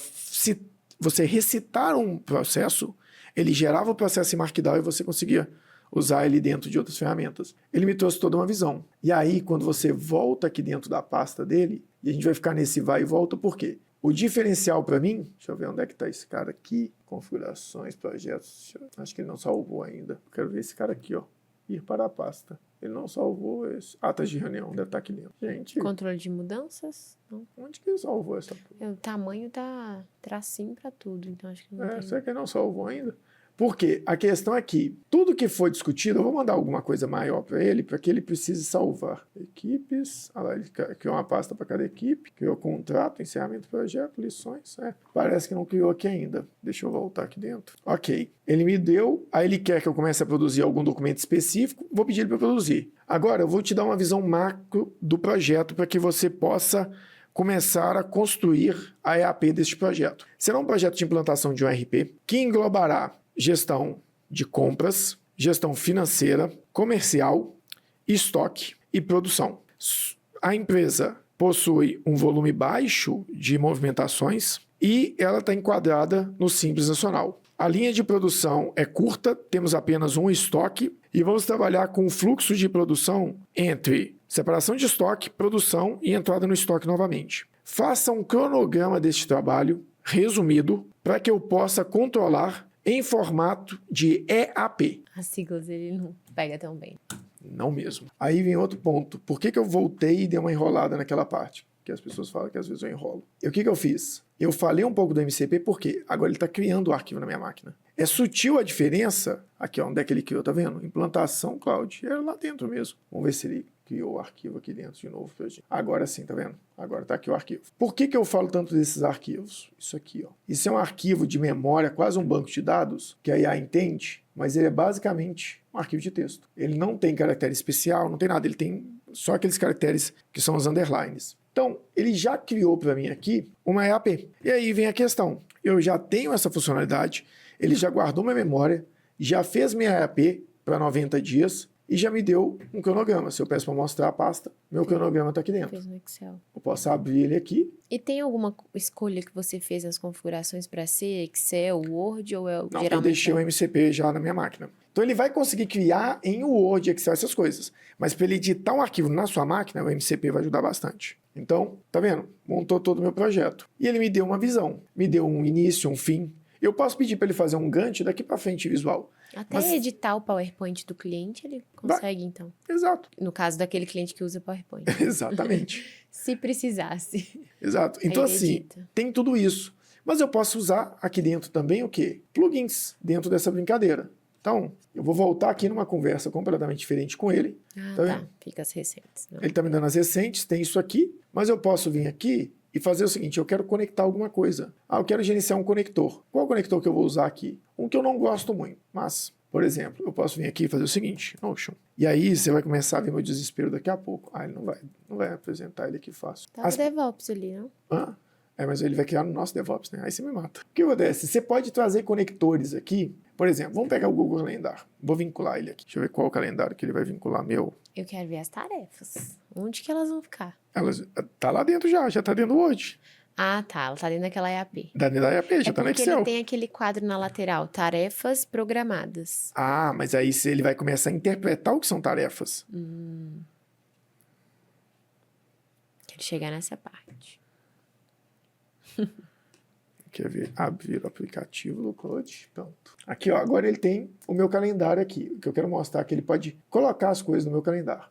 você recitar um processo, ele gerava o processo em Markdown e você conseguia usar ele dentro de outras ferramentas. Ele me trouxe toda uma visão. E aí, quando você volta aqui dentro da pasta dele, e a gente vai ficar nesse vai e volta, por quê? O diferencial para mim, deixa eu ver onde é que está esse cara aqui, configurações, projetos, acho que ele não salvou ainda. Quero ver esse cara aqui, ó, ir para a pasta. Ele não salvou esse. Atas de reunião, deve estar aqui dentro. Gente. Controle de mudanças? Não. Onde que ele salvou essa? O tamanho tá tracinho para tudo, então acho que não tem. Será que ele não salvou ainda? Porque a questão é que tudo que foi discutido, eu vou mandar alguma coisa maior para que ele precise salvar. Equipes, ele criou uma pasta para cada equipe, criou contrato, encerramento do projeto, lições. Parece que não criou aqui ainda. Deixa eu voltar aqui dentro. Ok. Ele me deu, aí ele quer que eu comece a produzir algum documento específico, vou pedir ele para produzir. Agora, eu vou te dar uma visão macro do projeto para que você possa começar a construir a EAP deste projeto. Será um projeto de implantação de um ERP que englobará gestão de compras, gestão financeira, comercial, estoque e produção. A empresa possui um volume baixo de movimentações e ela está enquadrada no Simples Nacional. A linha de produção é curta, temos apenas um estoque e vamos trabalhar com o fluxo de produção entre separação de estoque, produção e entrada no estoque novamente. Faça um cronograma deste trabalho, resumido, para que eu possa controlar em formato de EAP. As siglas ele não pega tão bem. Não mesmo. Aí vem outro ponto. Por que eu voltei e dei uma enrolada naquela parte? Que as pessoas falam que às vezes eu enrolo. E o que eu fiz? Eu falei um pouco do MCP porque agora ele está criando o arquivo na minha máquina. É sutil a diferença. Aqui, ó, onde é que ele criou, tá vendo? Implantação cloud. Era lá dentro mesmo. Vamos ver se ele criou o arquivo aqui dentro de novo pra gente. Agora sim, tá vendo? Agora tá aqui o arquivo. Por que eu falo tanto desses arquivos? Isso aqui, ó. Isso é um arquivo de memória, quase um banco de dados, que a IA entende, mas ele é basicamente um arquivo de texto. Ele não tem caractere especial, não tem nada. Ele tem só aqueles caracteres que são os underlines. Então, ele já criou para mim aqui uma EAP. E aí vem a questão. Eu já tenho essa funcionalidade, ele já guardou minha memória, já fez minha EAP para 90 dias, e já me deu um cronograma. Se eu peço para mostrar a pasta, meu cronograma está aqui dentro. Fez no Excel. Eu posso abrir ele aqui. E tem alguma escolha que você fez nas configurações para ser Excel, Word ou Não, geralmente? eu deixei o MCP já na minha máquina. Então ele vai conseguir criar em Word, Excel, essas coisas. Mas para ele editar um arquivo na sua máquina, o MCP vai ajudar bastante. Então, tá vendo? Montou todo o meu projeto. E ele me deu uma visão. Me deu um início, um fim. Eu posso pedir para ele fazer um Gantt daqui para frente visual. Até editar o PowerPoint do cliente, ele consegue, então. Exato. No caso daquele cliente que usa PowerPoint. Exatamente. Se precisasse. Exato. Então, assim, tem tudo isso. Mas eu posso usar aqui dentro também o quê? Plugins dentro dessa brincadeira. Então, eu vou voltar aqui numa conversa completamente diferente com ele. Tá. Fica as recentes. Não. Ele está me dando as recentes, tem isso aqui. Mas eu posso vir aqui e fazer o seguinte, eu quero conectar alguma coisa. Eu quero gerenciar um conector. Qual conector que eu vou usar aqui? Um que eu não gosto muito, mas, por exemplo, eu posso vir aqui e fazer o seguinte, Notion. E aí você vai começar a ver meu desespero daqui a pouco. Ele não vai apresentar ele aqui fácil. Tá no DevOps ali, não? Mas ele vai criar no nosso DevOps, né? Aí você me mata. O que acontece? Você pode trazer conectores aqui Por exemplo, vamos pegar o Google Calendário. Vou vincular ele aqui. Deixa eu ver qual o calendário que ele vai vincular meu. Eu quero ver as tarefas. Onde que elas vão ficar? Tá lá dentro já tá dentro do Word. Ah, tá. Ela tá dentro daquela EAP. Dentro da EAP, já tá no Porque Excel. ele tem aquele quadro na lateral, tarefas programadas. Ah, mas aí ele vai começar a interpretar o que são tarefas. Quero chegar nessa parte. Quer ver? Abrir o aplicativo do Cloud. Pronto. Aqui, ó. Agora ele tem o meu calendário aqui. O que eu quero mostrar é que ele pode colocar as coisas no meu calendário.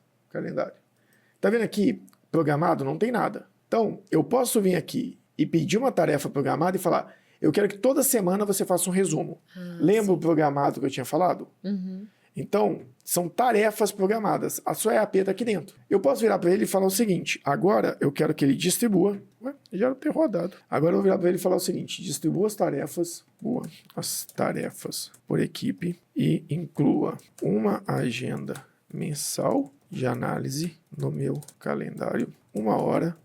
Tá vendo aqui? Programado? Não tem nada. Então, eu posso vir aqui e pedir uma tarefa programada e falar, eu quero que toda semana você faça um resumo. Lembra o programado que eu tinha falado? Uhum. Então, são tarefas programadas. A sua EAP está aqui dentro. Eu posso virar para ele e falar o seguinte, agora eu quero que ele distribua, já era ter rodado. Agora eu vou virar para ele e falar o seguinte, distribua as tarefas por equipe e inclua uma agenda mensal de análise no meu calendário, 1 hora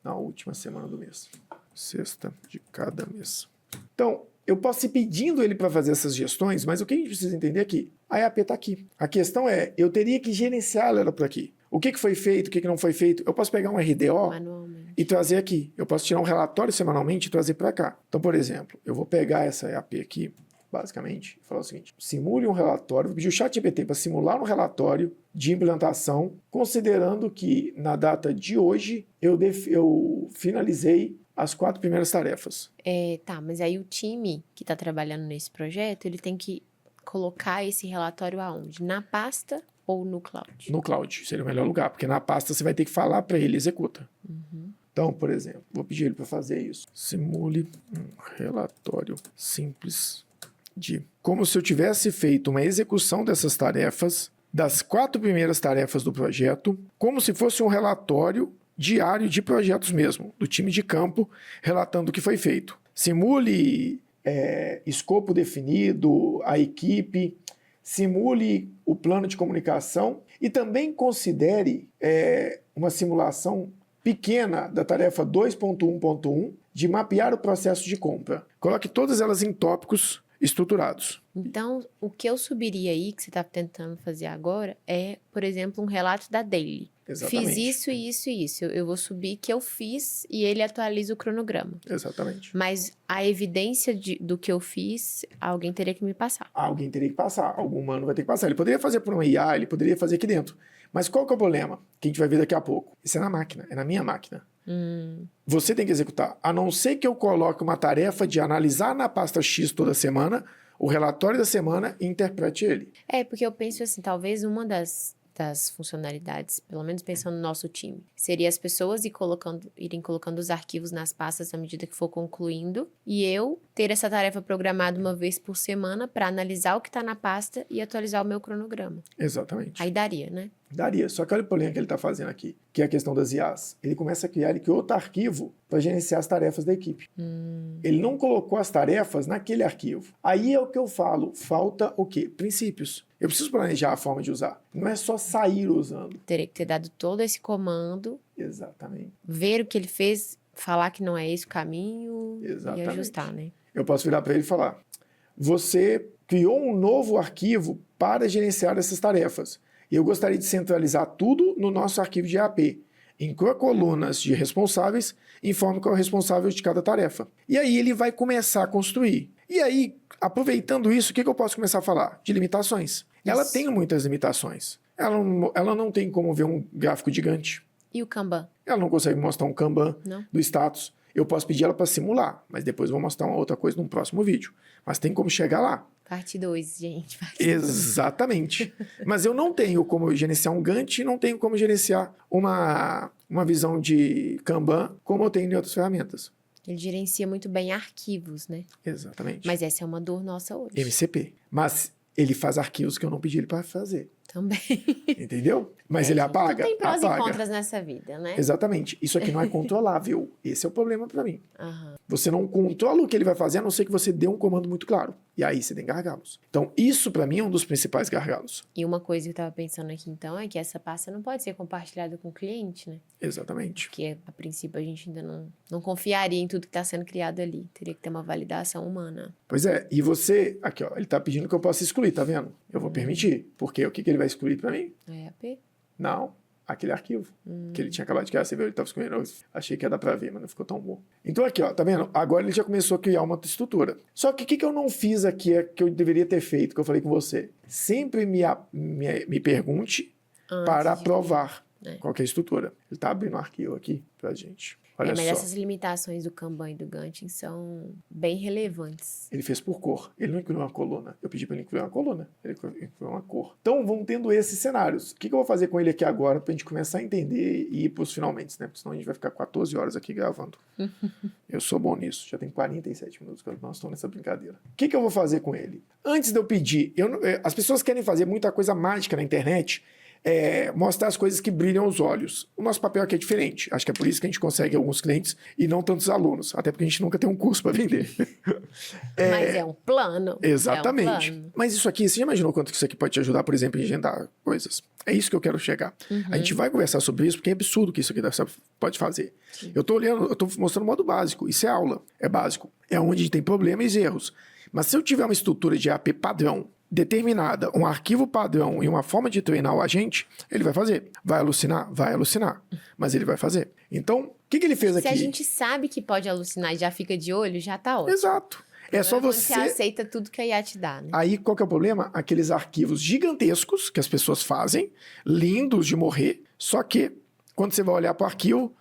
na última semana do mês. Sexta de cada mês. Então, eu posso ir pedindo ele para fazer essas gestões, mas o que a gente precisa entender é que a EAP está aqui. A questão é, eu teria que gerenciar ela por aqui. O que foi feito, o que não foi feito. Eu posso pegar um RDO e trazer aqui. Eu posso tirar um relatório semanalmente e trazer para cá. Então, por exemplo, eu vou pegar essa EAP aqui, basicamente, e falar o seguinte, simule um relatório, vou pedir o ChatGPT para simular um relatório de implantação, considerando que na data de hoje eu finalizei as 4 primeiras tarefas. Tá, mas aí o time que está trabalhando nesse projeto, ele tem que colocar esse relatório aonde? Na pasta ou no cloud? No cloud, seria o melhor lugar, porque na pasta você vai ter que falar para ele, executa. Uhum. Então, por exemplo, vou pedir ele para fazer isso. Simule um relatório simples de como se eu tivesse feito uma execução dessas tarefas, das 4 primeiras tarefas do projeto, como se fosse um relatório diário de projetos mesmo, do time de campo, relatando o que foi feito. Simule escopo definido, a equipe, simule o plano de comunicação e também considere uma simulação pequena da tarefa 2.1.1 de mapear o processo de compra. Coloque todas elas em tópicos estruturados. Então, o que eu subiria aí, que você está tentando fazer agora, é, por exemplo, um relato da daily. Exatamente. Fiz isso e isso e isso. Eu vou subir que eu fiz e ele atualiza o cronograma. Exatamente. Mas a evidência do que eu fiz, alguém teria que me passar. Alguém teria que passar. Algum humano vai ter que passar. Ele poderia fazer por uma IA, ele poderia fazer aqui dentro. Mas qual que é o problema? Que a gente vai ver daqui a pouco. Isso é na máquina, é na minha máquina. Você tem que executar. A não ser que eu coloque uma tarefa de analisar na pasta X toda semana, o relatório da semana e interprete ele. Porque eu penso assim, talvez uma das funcionalidades, pelo menos pensando no nosso time, seria as pessoas irem colocando os arquivos nas pastas à medida que for concluindo e eu ter essa tarefa programada uma vez por semana para analisar o que está na pasta e atualizar o meu cronograma. Exatamente. Aí daria, né? Daria, só que olha o problema que ele está fazendo aqui, que é a questão das IAs. Ele começa a criar outro arquivo para gerenciar as tarefas da equipe. Ele não colocou as tarefas naquele arquivo. Aí é o que eu falo, falta o quê? Princípios. Eu preciso planejar a forma de usar. Não é só sair usando. Teria que ter dado todo esse comando. Exatamente. Ver o que ele fez, falar que não é esse o caminho. Exatamente. E ajustar, né? Eu posso virar para ele e falar, você criou um novo arquivo para gerenciar essas tarefas. E eu gostaria de centralizar tudo no nosso arquivo de EAP. Inclua colunas de responsáveis, informe qual é o responsável de cada tarefa. E aí ele vai começar a construir. E aí, aproveitando isso, o que eu posso começar a falar? De limitações. Ela tem muitas limitações. Ela não tem como ver um gráfico gigante. E o Kanban? Ela não consegue mostrar um Kanban do status. Eu posso pedir ela para simular, mas depois eu vou mostrar uma outra coisa num próximo vídeo. Mas tem como chegar lá. Parte 2, gente. Exatamente. Mas eu não tenho como gerenciar um Gantt, não tenho como gerenciar uma visão de Kanban como eu tenho em outras ferramentas. Ele gerencia muito bem arquivos, né? Exatamente. Mas essa é uma dor nossa hoje. MCP. Mas ele faz arquivos que eu não pedi ele para fazer. Também. Entendeu? Mas ele Gente, apaga. tudo tem prós e apaga. contras nessa vida, né? Exatamente. Isso aqui não é controlável. Esse é o problema para mim. Aham. Você não controla o que ele vai fazer, a não ser que você dê um comando muito claro. E aí você tem gargalos. Então, isso para mim é um dos principais gargalos. E uma coisa que eu tava pensando aqui, então, é que essa pasta não pode ser compartilhada com o cliente, né? Exatamente. Porque, a princípio, a gente ainda não confiaria em tudo que está sendo criado ali. Teria que ter uma validação humana. Pois é. E você, aqui ó, ele tá pedindo que eu possa excluir, tá vendo? Eu vou permitir. Porque o que ele vai excluir para mim? É AP? Não. Aquele arquivo que ele tinha acabado de criar, você viu? Ele estava excluindo. Eu achei que ia dar para ver, mas não ficou tão bom. Então aqui, ó, tá vendo? Agora ele já começou a criar uma estrutura. Só que o que eu não fiz aqui é que eu deveria ter feito, que eu falei com você. Sempre me pergunte para aprovar qual que é a estrutura. Ele tá abrindo um arquivo aqui pra gente. Olha mas só. essas limitações do Kanban e do Gantt são bem relevantes. Ele fez por cor. Ele não incluiu uma coluna. Eu pedi para ele incluir uma coluna. Ele incluiu uma cor. Então, vão tendo esses cenários. O que eu vou fazer com ele aqui agora para a gente começar a entender e ir para os finalmente, né? Porque senão a gente vai ficar 14 horas aqui gravando. Eu sou bom nisso. Já tem 47 minutos que nós estamos nessa brincadeira. O que eu vou fazer com ele? Antes de eu pedir... as pessoas querem fazer muita coisa mágica na internet... mostrar as coisas que brilham os olhos. O nosso papel aqui é diferente. Acho que é por isso que a gente consegue alguns clientes e não tantos alunos. Até porque a gente nunca tem um curso para vender. Mas é um plano. Exatamente. É um plano. Mas isso aqui, você já imaginou quanto que isso aqui pode te ajudar, por exemplo, em agendar coisas? É isso que eu quero chegar. A gente vai conversar sobre isso, porque é absurdo que isso aqui pode fazer. Sim. Eu tô mostrando o modo básico. Isso é aula. É básico. É onde tem problemas e erros. Mas se eu tiver uma estrutura de AP padrão, determinada, um arquivo padrão e uma forma de treinar o agente, ele vai fazer. Vai alucinar? Vai alucinar. Mas ele vai fazer. Então, o que ele fez aqui? Se a gente sabe que pode alucinar e já fica de olho, já tá ótimo. Exato. É só você... Você aceita tudo que a IA te dá, né? Aí, qual que é o problema? Aqueles arquivos gigantescos que as pessoas fazem, lindos de morrer, só que, quando você vai olhar para o arquivo,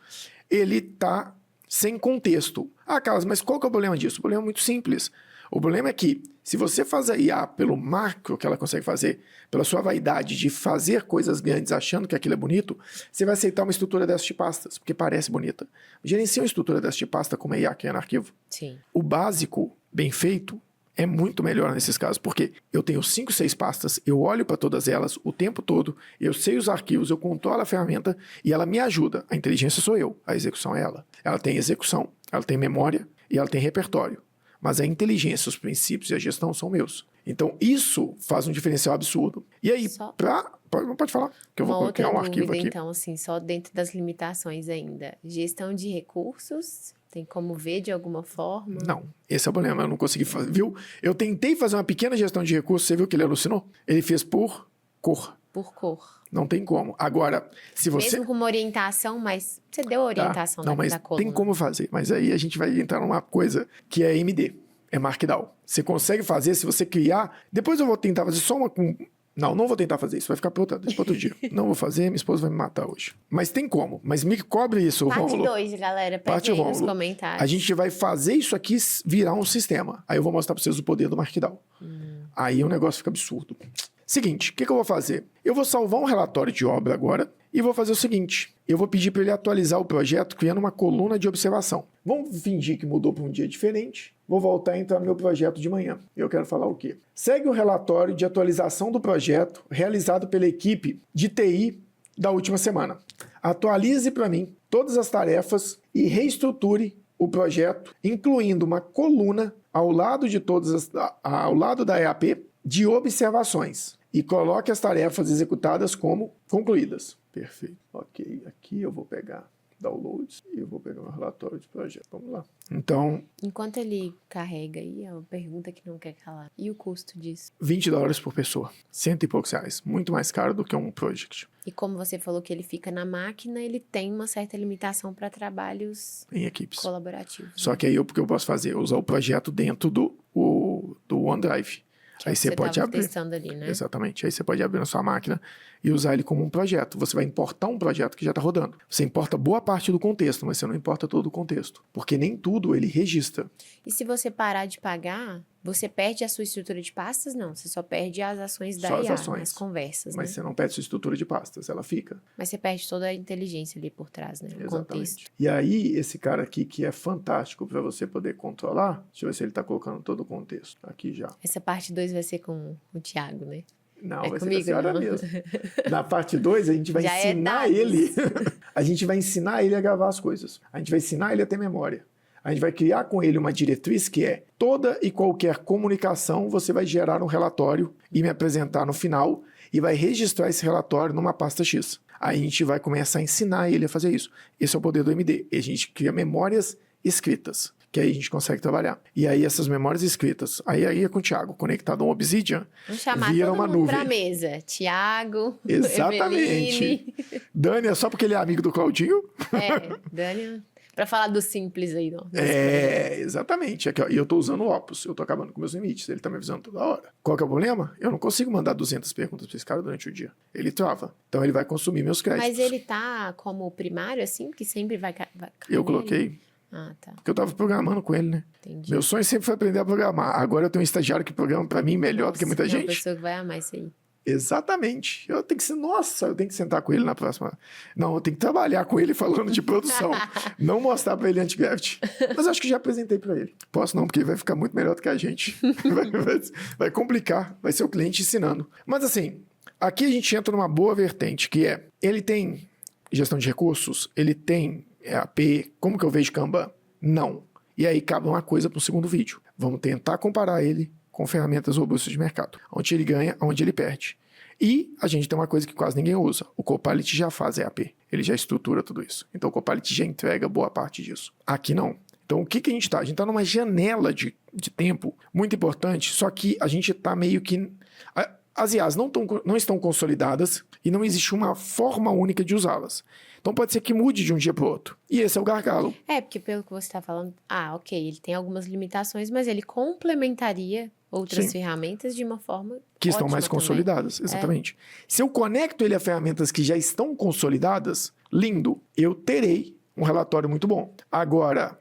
ele tá sem contexto. Ah, Carlos, mas qual que é o problema disso? O problema é muito simples. O problema é que, se você faz a IA pelo macro que ela consegue fazer, pela sua vaidade de fazer coisas grandes achando que aquilo é bonito, você vai aceitar uma estrutura dessas de pastas, porque parece bonita. Gerencia uma estrutura dessas de pasta como a IA que é no arquivo. Sim. O básico, bem feito, é muito melhor nesses casos, porque eu tenho 5, 6 pastas, eu olho para todas elas o tempo todo, eu sei os arquivos, eu controlo a ferramenta e ela me ajuda. A inteligência sou eu, a execução é ela. Ela tem execução, ela tem memória e ela tem repertório. Mas a inteligência, os princípios e a gestão são meus. Então, isso faz um diferencial absurdo. E aí, pode falar, que eu vou criar um arquivo aqui. Então, assim, só dentro das limitações ainda. Gestão de recursos, tem como ver de alguma forma? Não, esse é o problema, eu não consegui fazer, viu? Eu tentei fazer uma pequena gestão de recursos, você viu que ele alucinou? Ele fez por cor. Por cor. Não tem como. Agora, se você... Mesmo com uma orientação, mas você deu a orientação não, mas da coluna. tem como fazer. Mas aí a gente vai entrar numa coisa que é MD, é Markdown. Você consegue fazer, se você criar... Depois eu vou tentar fazer só uma com... Não vou tentar fazer isso, vai ficar para outro dia. Não vou fazer, minha esposa vai me matar hoje. Mas tem como. Mas me cobre isso, Rômulo. Parte 2, galera, pede aí nos comentários. A gente vai fazer isso aqui virar um sistema. Aí eu vou mostrar para vocês o poder do Markdown. Aí o negócio fica absurdo. Seguinte, o que eu vou fazer? Eu vou salvar um relatório de obra agora e vou fazer o seguinte. Eu vou pedir para ele atualizar o projeto criando uma coluna de observação. Vamos fingir que mudou para um dia diferente. Vou voltar a entrar no meu projeto de manhã. Eu quero falar o quê? Segue o relatório de atualização do projeto realizado pela equipe de TI da última semana. Atualize para mim todas as tarefas e reestruture o projeto, incluindo uma coluna ao lado da EAP de observações e coloque as tarefas executadas como concluídas. Perfeito. Ok, aqui eu vou pegar downloads e eu vou pegar meu relatório de projeto. Vamos lá. Então... Enquanto ele carrega aí, é uma pergunta que não quer calar. E o custo disso? $20 por pessoa. R$100 e poucos. Muito mais caro do que um project. E como você falou que ele fica na máquina, ele tem uma certa limitação para trabalhos em equipes colaborativos. Só que aí o que eu posso fazer? Usar o projeto dentro do OneDrive. Que aí você pode abrir. Testando ali, né? Exatamente. Aí você pode abrir na sua máquina e usar ele como um projeto. Você vai importar um projeto que já está rodando. Você importa boa parte do contexto, mas você não importa todo o contexto. Porque nem tudo ele registra. E se você parar de pagar, você perde a sua estrutura de pastas? Não, você só perde as ações da IA, as conversas, mas né? você não perde sua estrutura de pastas, ela fica. Mas você perde toda a inteligência ali por trás, né? O contexto. E aí, esse cara aqui que é fantástico para você poder controlar, deixa eu ver se ele está colocando todo o contexto aqui já. Essa parte 2 vai ser com o Thiago, né? Não, É vai ser comigo, com a senhora não? mesmo. Na parte 2, a gente vai Já é ensinar dados. ele. A gente vai ensinar ele a gravar as coisas. A gente vai ensinar ele a ter memória. A gente vai criar com ele uma diretriz que é: toda e qualquer comunicação você vai gerar um relatório e me apresentar no final e vai registrar esse relatório numa pasta X. Aí a gente vai começar a ensinar ele a fazer isso. Esse é o poder do MD. E a gente cria memórias escritas, que aí a gente consegue trabalhar. E aí essas memórias escritas, aí é com o Thiago, conectado a um Obsidian, Vamos chamar vira todo uma mundo nuvem. pra mesa. Tiago, Exatamente. Eveline. Dani é só porque ele é amigo do Claudinho? Dani, pra falar do simples aí, não. Exatamente. Aqui, ó, e eu tô usando o Opus, eu tô acabando com meus limites, ele tá me avisando toda hora. Qual que é o problema? Eu não consigo mandar 200 perguntas pra esse cara durante o dia. Ele trava. Então ele vai consumir meus créditos. Mas ele tá como primário, assim, que sempre vai cair Eu nele? coloquei, Ah, tá. porque eu tava programando com ele, né? Entendi. Meu sonho sempre foi aprender a programar. Agora eu tenho um estagiário que programa pra mim melhor do que muita Nossa, é uma gente. pessoa que vai amar isso aí. Exatamente. Eu tenho que ser, nossa, eu tenho que sentar com ele na próxima. Não, eu tenho que trabalhar com ele falando de produção. Não mostrar pra ele anti-graft. Mas acho que já apresentei pra ele. Posso não, porque ele vai ficar muito melhor do que a gente. Vai complicar, vai ser o cliente ensinando. Mas assim, aqui a gente entra numa boa vertente, que é, ele tem gestão de recursos, ele tem EAP, como que eu vejo Kanban? Não. E aí cabe uma coisa para um segundo vídeo. Vamos tentar comparar ele com ferramentas robustas de mercado. Onde ele ganha, onde ele perde. E a gente tem uma coisa que quase ninguém usa. O Copilot já faz EAP. Ele já estrutura tudo isso. Então o Copilot já entrega boa parte disso. Aqui não. Então o que a gente está? A gente está numa janela de tempo muito importante, só que a gente está meio que... As IAs não estão consolidadas e não existe uma forma única de usá-las. Então pode ser que mude de um dia para o outro. E esse é o gargalo. Porque pelo que você está falando, ok, ele tem algumas limitações, mas ele complementaria outras Sim. ferramentas de uma forma Que estão ótima mais também. consolidadas, exatamente. Se eu conecto ele a ferramentas que já estão consolidadas, lindo, eu terei um relatório muito bom. Agora,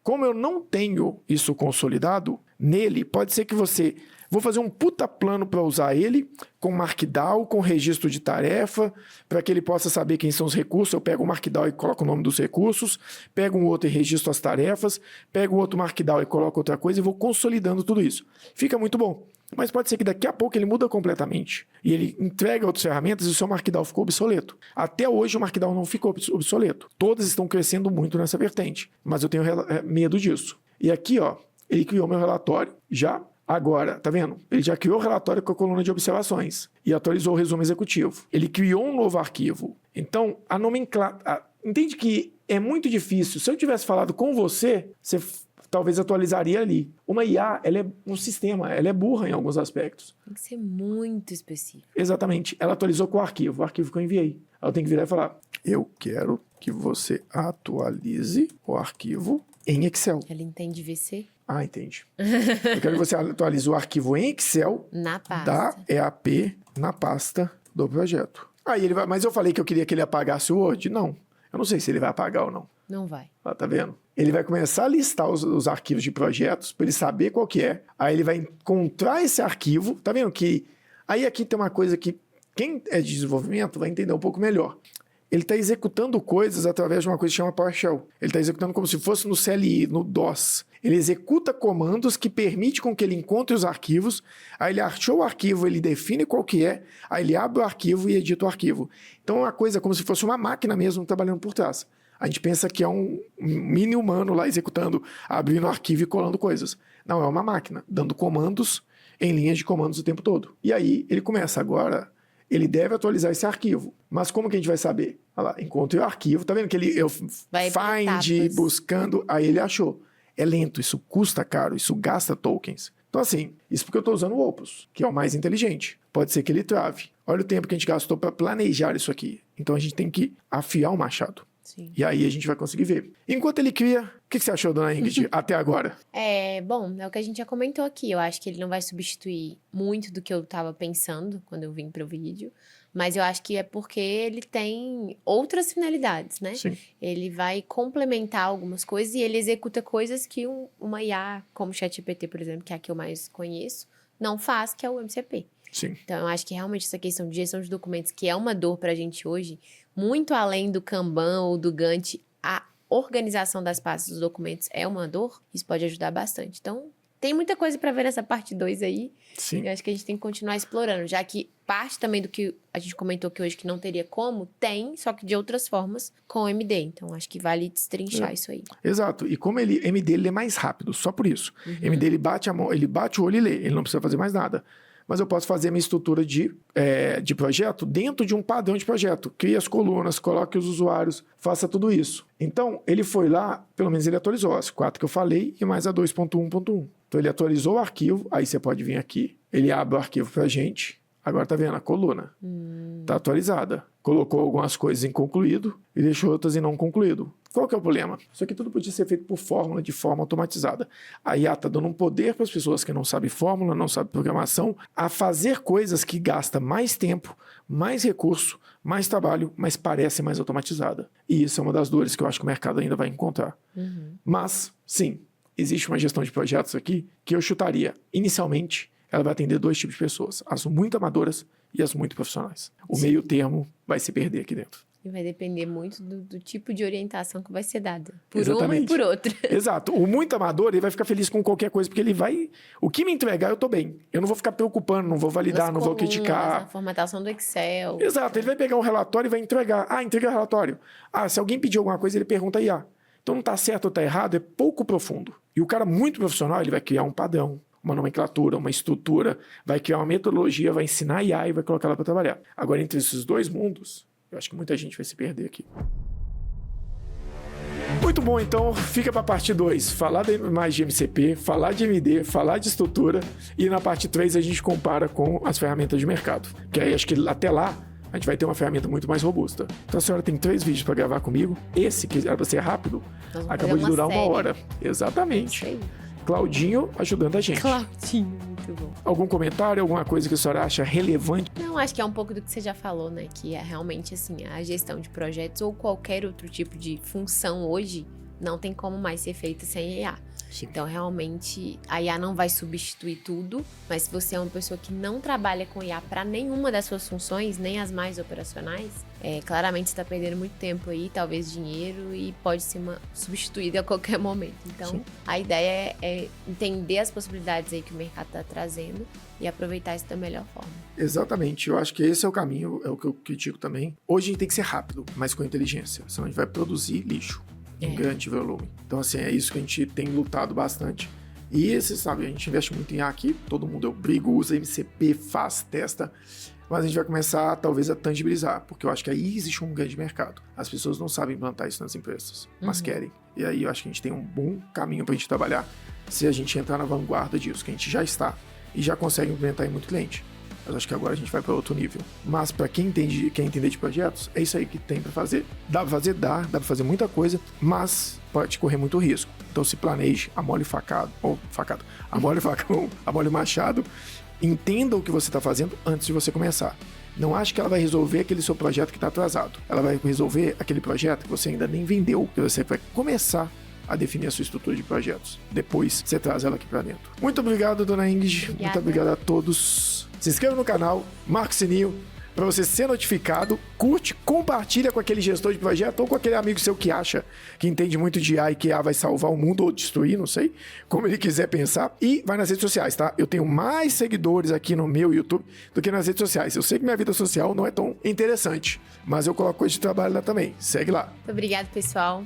como eu não tenho isso consolidado, nele pode ser que você... Vou fazer um puta plano para usar ele, com Markdown, com registro de tarefa, para que ele possa saber quem são os recursos. Eu pego o Markdown e coloco o nome dos recursos, pego um outro e registro as tarefas, pego um outro Markdown e coloco outra coisa e vou consolidando tudo isso. Fica muito bom. Mas pode ser que daqui a pouco ele muda completamente. E ele entrega outras ferramentas e o seu Markdown ficou obsoleto. Até hoje o Markdown não ficou obsoleto. Todas estão crescendo muito nessa vertente. Mas eu tenho medo disso. E aqui, ó, ele criou meu relatório já. Agora, tá vendo? Ele já criou o relatório com a coluna de observações e atualizou o resumo executivo. Ele criou um novo arquivo. Então, a nomenclatura... Entende que é muito difícil. Se eu tivesse falado com você talvez atualizaria ali. Uma IA, ela é um sistema, ela é burra em alguns aspectos. Tem que ser muito específico. Exatamente. Ela atualizou com o arquivo que eu enviei. Ela tem que virar e falar, eu quero que você atualize o arquivo em Excel. Ela entende VC? Ah, entendi. Eu quero que você atualize o arquivo em Excel Na pasta. da EAP na pasta do projeto. Aí ele vai, mas eu falei que eu queria que ele apagasse o Word? Não. Eu não sei se ele vai apagar ou não. Não vai. Ah, tá vendo? Ele vai começar a listar os arquivos de projetos para ele saber qual que é. Aí ele vai encontrar esse arquivo. Tá vendo que... Aí aqui tem uma coisa que quem é de desenvolvimento vai entender um pouco melhor. Ele está executando coisas através de uma coisa que chama PowerShell. Ele está executando como se fosse no CLI, no DOS. Ele executa comandos que permitem com que ele encontre os arquivos, aí ele achou o arquivo, ele define qual que é, aí ele abre o arquivo e edita o arquivo. Então é uma coisa como se fosse uma máquina mesmo trabalhando por trás. A gente pensa que é um mini humano lá executando, abrindo o arquivo e colando coisas. Não, é uma máquina, dando comandos em linhas de comandos o tempo todo. E aí ele começa agora... Ele deve atualizar esse arquivo. Mas como que a gente vai saber? Olha lá, encontrei o arquivo. Tá vendo que eu find, buscando, aí ele achou. É lento, isso custa caro, isso gasta tokens. Então assim, isso porque eu estou usando o Opus, que é o mais inteligente. Pode ser que ele trave. Olha o tempo que a gente gastou para planejar isso aqui. Então a gente tem que afiar o machado. Sim. E aí a gente vai conseguir ver. Enquanto ele cria, o que você achou, dona Ingrid, até agora? Bom, é o que a gente já comentou aqui. Eu acho que ele não vai substituir muito do que eu estava pensando quando eu vim para o vídeo. Mas eu acho que é porque ele tem outras finalidades, né? Sim. Ele vai complementar algumas coisas e ele executa coisas que uma IA, como o ChatGPT, por exemplo, que é a que eu mais conheço, não faz, que é o MCP. Sim. Então, eu acho que realmente essa questão de gestão de documentos, que é uma dor para a gente hoje, muito além do Kanban ou do Gantt, a organização das pastas dos documentos é uma dor, isso pode ajudar bastante. Então, tem muita coisa para ver nessa parte 2 aí. Sim. Eu acho que a gente tem que continuar explorando, já que parte também do que a gente comentou que hoje que não teria como, tem, só que de outras formas, com o MD. Então, acho que vale destrinchar isso aí. Exato. E como MD ele é mais rápido, só por isso. MD ele bate a mão, ele bate o olho e lê, ele não precisa fazer mais nada. Mas eu posso fazer a minha estrutura de projeto dentro de um padrão de projeto. Crie as colunas, coloque os usuários, faça tudo isso. Então, ele foi lá, pelo menos ele atualizou as 4 que eu falei e mais a 2.1.1. Então, ele atualizou o arquivo, aí você pode vir aqui, ele abre o arquivo pra gente. Agora tá vendo a coluna? Tá atualizada. Colocou algumas coisas em concluído e deixou outras em não concluído. Qual que é o problema? Isso aqui tudo podia ser feito por fórmula, de forma automatizada. A IA está dando um poder para as pessoas que não sabem fórmula, não sabem programação, a fazer coisas que gastam mais tempo, mais recurso, mais trabalho, mas parece mais automatizada. E isso é uma das dores que eu acho que o mercado ainda vai encontrar. Mas, sim, existe uma gestão de projetos aqui que eu chutaria. Inicialmente, ela vai atender 2 tipos de pessoas, as muito amadoras e as muito profissionais. O meio termo vai se perder aqui dentro. E vai depender muito do tipo de orientação que vai ser dada. Por Exatamente. uma e por outra. Exato. O muito amador, ele vai ficar feliz com qualquer coisa, porque ele vai... O que me entregar, eu tô bem. Eu não vou ficar preocupando, não vou validar, não vou criticar. A formatação do Excel. Exato. Ele vai pegar um relatório e vai entregar. Ah, entrega o relatório. Ah, se alguém pedir alguma coisa, ele pergunta aí. Então não tá certo ou tá errado, é pouco profundo. E o cara muito profissional, ele vai criar um padrão, uma nomenclatura, uma estrutura, vai criar uma metodologia, vai ensinar a IA e vai colocar ela para trabalhar. Agora, entre esses dois mundos, eu acho que muita gente vai se perder aqui. Muito bom, então fica para a parte 2, falar mais de MCP, falar de MD, falar de estrutura, e na parte 3 a gente compara com as ferramentas de mercado. Que aí acho que até lá a gente vai ter uma ferramenta muito mais robusta. Então a senhora tem 3 vídeos para gravar comigo. Esse, que era para ser rápido, acabou de durar 1 hora. Exatamente. É Claudinho ajudando a gente. Claudinho, muito bom. Algum comentário, alguma coisa que a senhora acha relevante? Não, acho que é um pouco do que você já falou, né? Que é realmente, assim, a gestão de projetos ou qualquer outro tipo de função hoje não tem como mais ser feita sem IA. Sim. Então, realmente, a IA não vai substituir tudo, mas se você é uma pessoa que não trabalha com IA para nenhuma das suas funções, nem as mais operacionais, claramente você está perdendo muito tempo aí, talvez dinheiro, e pode ser substituída a qualquer momento. Então, sim, a ideia é entender as possibilidades aí que o mercado está trazendo e aproveitar isso da melhor forma. Exatamente, eu acho que esse é o caminho, é o que eu critico também. Hoje a gente tem que ser rápido, mas com inteligência, senão a gente vai produzir lixo em grande volume. Então, assim, é isso que a gente tem lutado bastante. E você sabe, a gente investe muito em IA aqui, todo mundo eu brigo, usa MCP, faz, testa, mas a gente vai começar, talvez, a tangibilizar, porque eu acho que aí existe um grande mercado. As pessoas não sabem implantar isso nas empresas, mas querem. E aí eu acho que a gente tem um bom caminho pra gente trabalhar se a gente entrar na vanguarda disso, que a gente já está e já consegue implementar em muito cliente. Mas acho que agora a gente vai para outro nível. Mas para quem quer entender de projetos, é isso aí que tem para fazer. Dá para fazer, dá para fazer muita coisa, mas pode correr muito risco. Então se planeje, amole o facão, amole o machado, entenda o que você está fazendo antes de você começar. Não ache que ela vai resolver aquele seu projeto que está atrasado. Ela vai resolver aquele projeto que você ainda nem vendeu, que você vai começar a definir a sua estrutura de projetos. Depois você traz ela aqui para dentro. Muito obrigado, dona Ingrid. Obrigada. Muito obrigado a todos. Se inscreva no canal, marca o sininho para você ser notificado, curte, compartilha com aquele gestor de projeto ou com aquele amigo seu que acha que entende muito de IA e que IA vai salvar o mundo ou destruir, não sei, como ele quiser pensar. E vai nas redes sociais, tá? Eu tenho mais seguidores aqui no meu YouTube do que nas redes sociais. Eu sei que minha vida social não é tão interessante, mas eu coloco coisa de trabalho lá também. Segue lá. Muito obrigado, pessoal.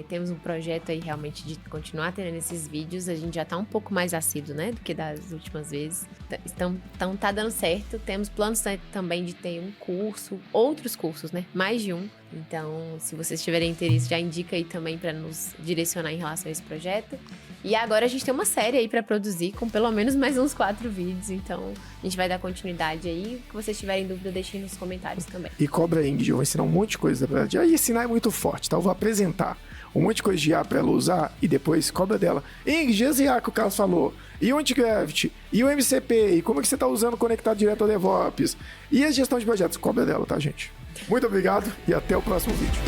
Temos um projeto aí realmente de continuar tendo esses vídeos. A gente já tá um pouco mais assíduo, né, do que das últimas vezes. Então tá dando certo. Temos planos também de ter um curso, outros cursos, né? Mais de um. Então, se vocês tiverem interesse, já indica aí também para nos direcionar em relação a esse projeto. E agora a gente tem uma série aí para produzir, com pelo menos mais uns 4 vídeos. Então, a gente vai dar continuidade aí. Se vocês tiverem dúvida, deixem nos comentários também. E cobra a Ingrid, eu vou ensinar um monte de coisa pra ela. E ensinar é muito forte, tá? Eu vou apresentar um monte de coisa de IA pra ela usar e depois cobra dela. Ingrid, esse IA que o Carlos falou, e o Antigraft, e o MCP, e como é que você tá usando conectado direto ao DevOps, e a gestão de projetos, cobra dela, tá, gente? Muito obrigado e até o próximo vídeo.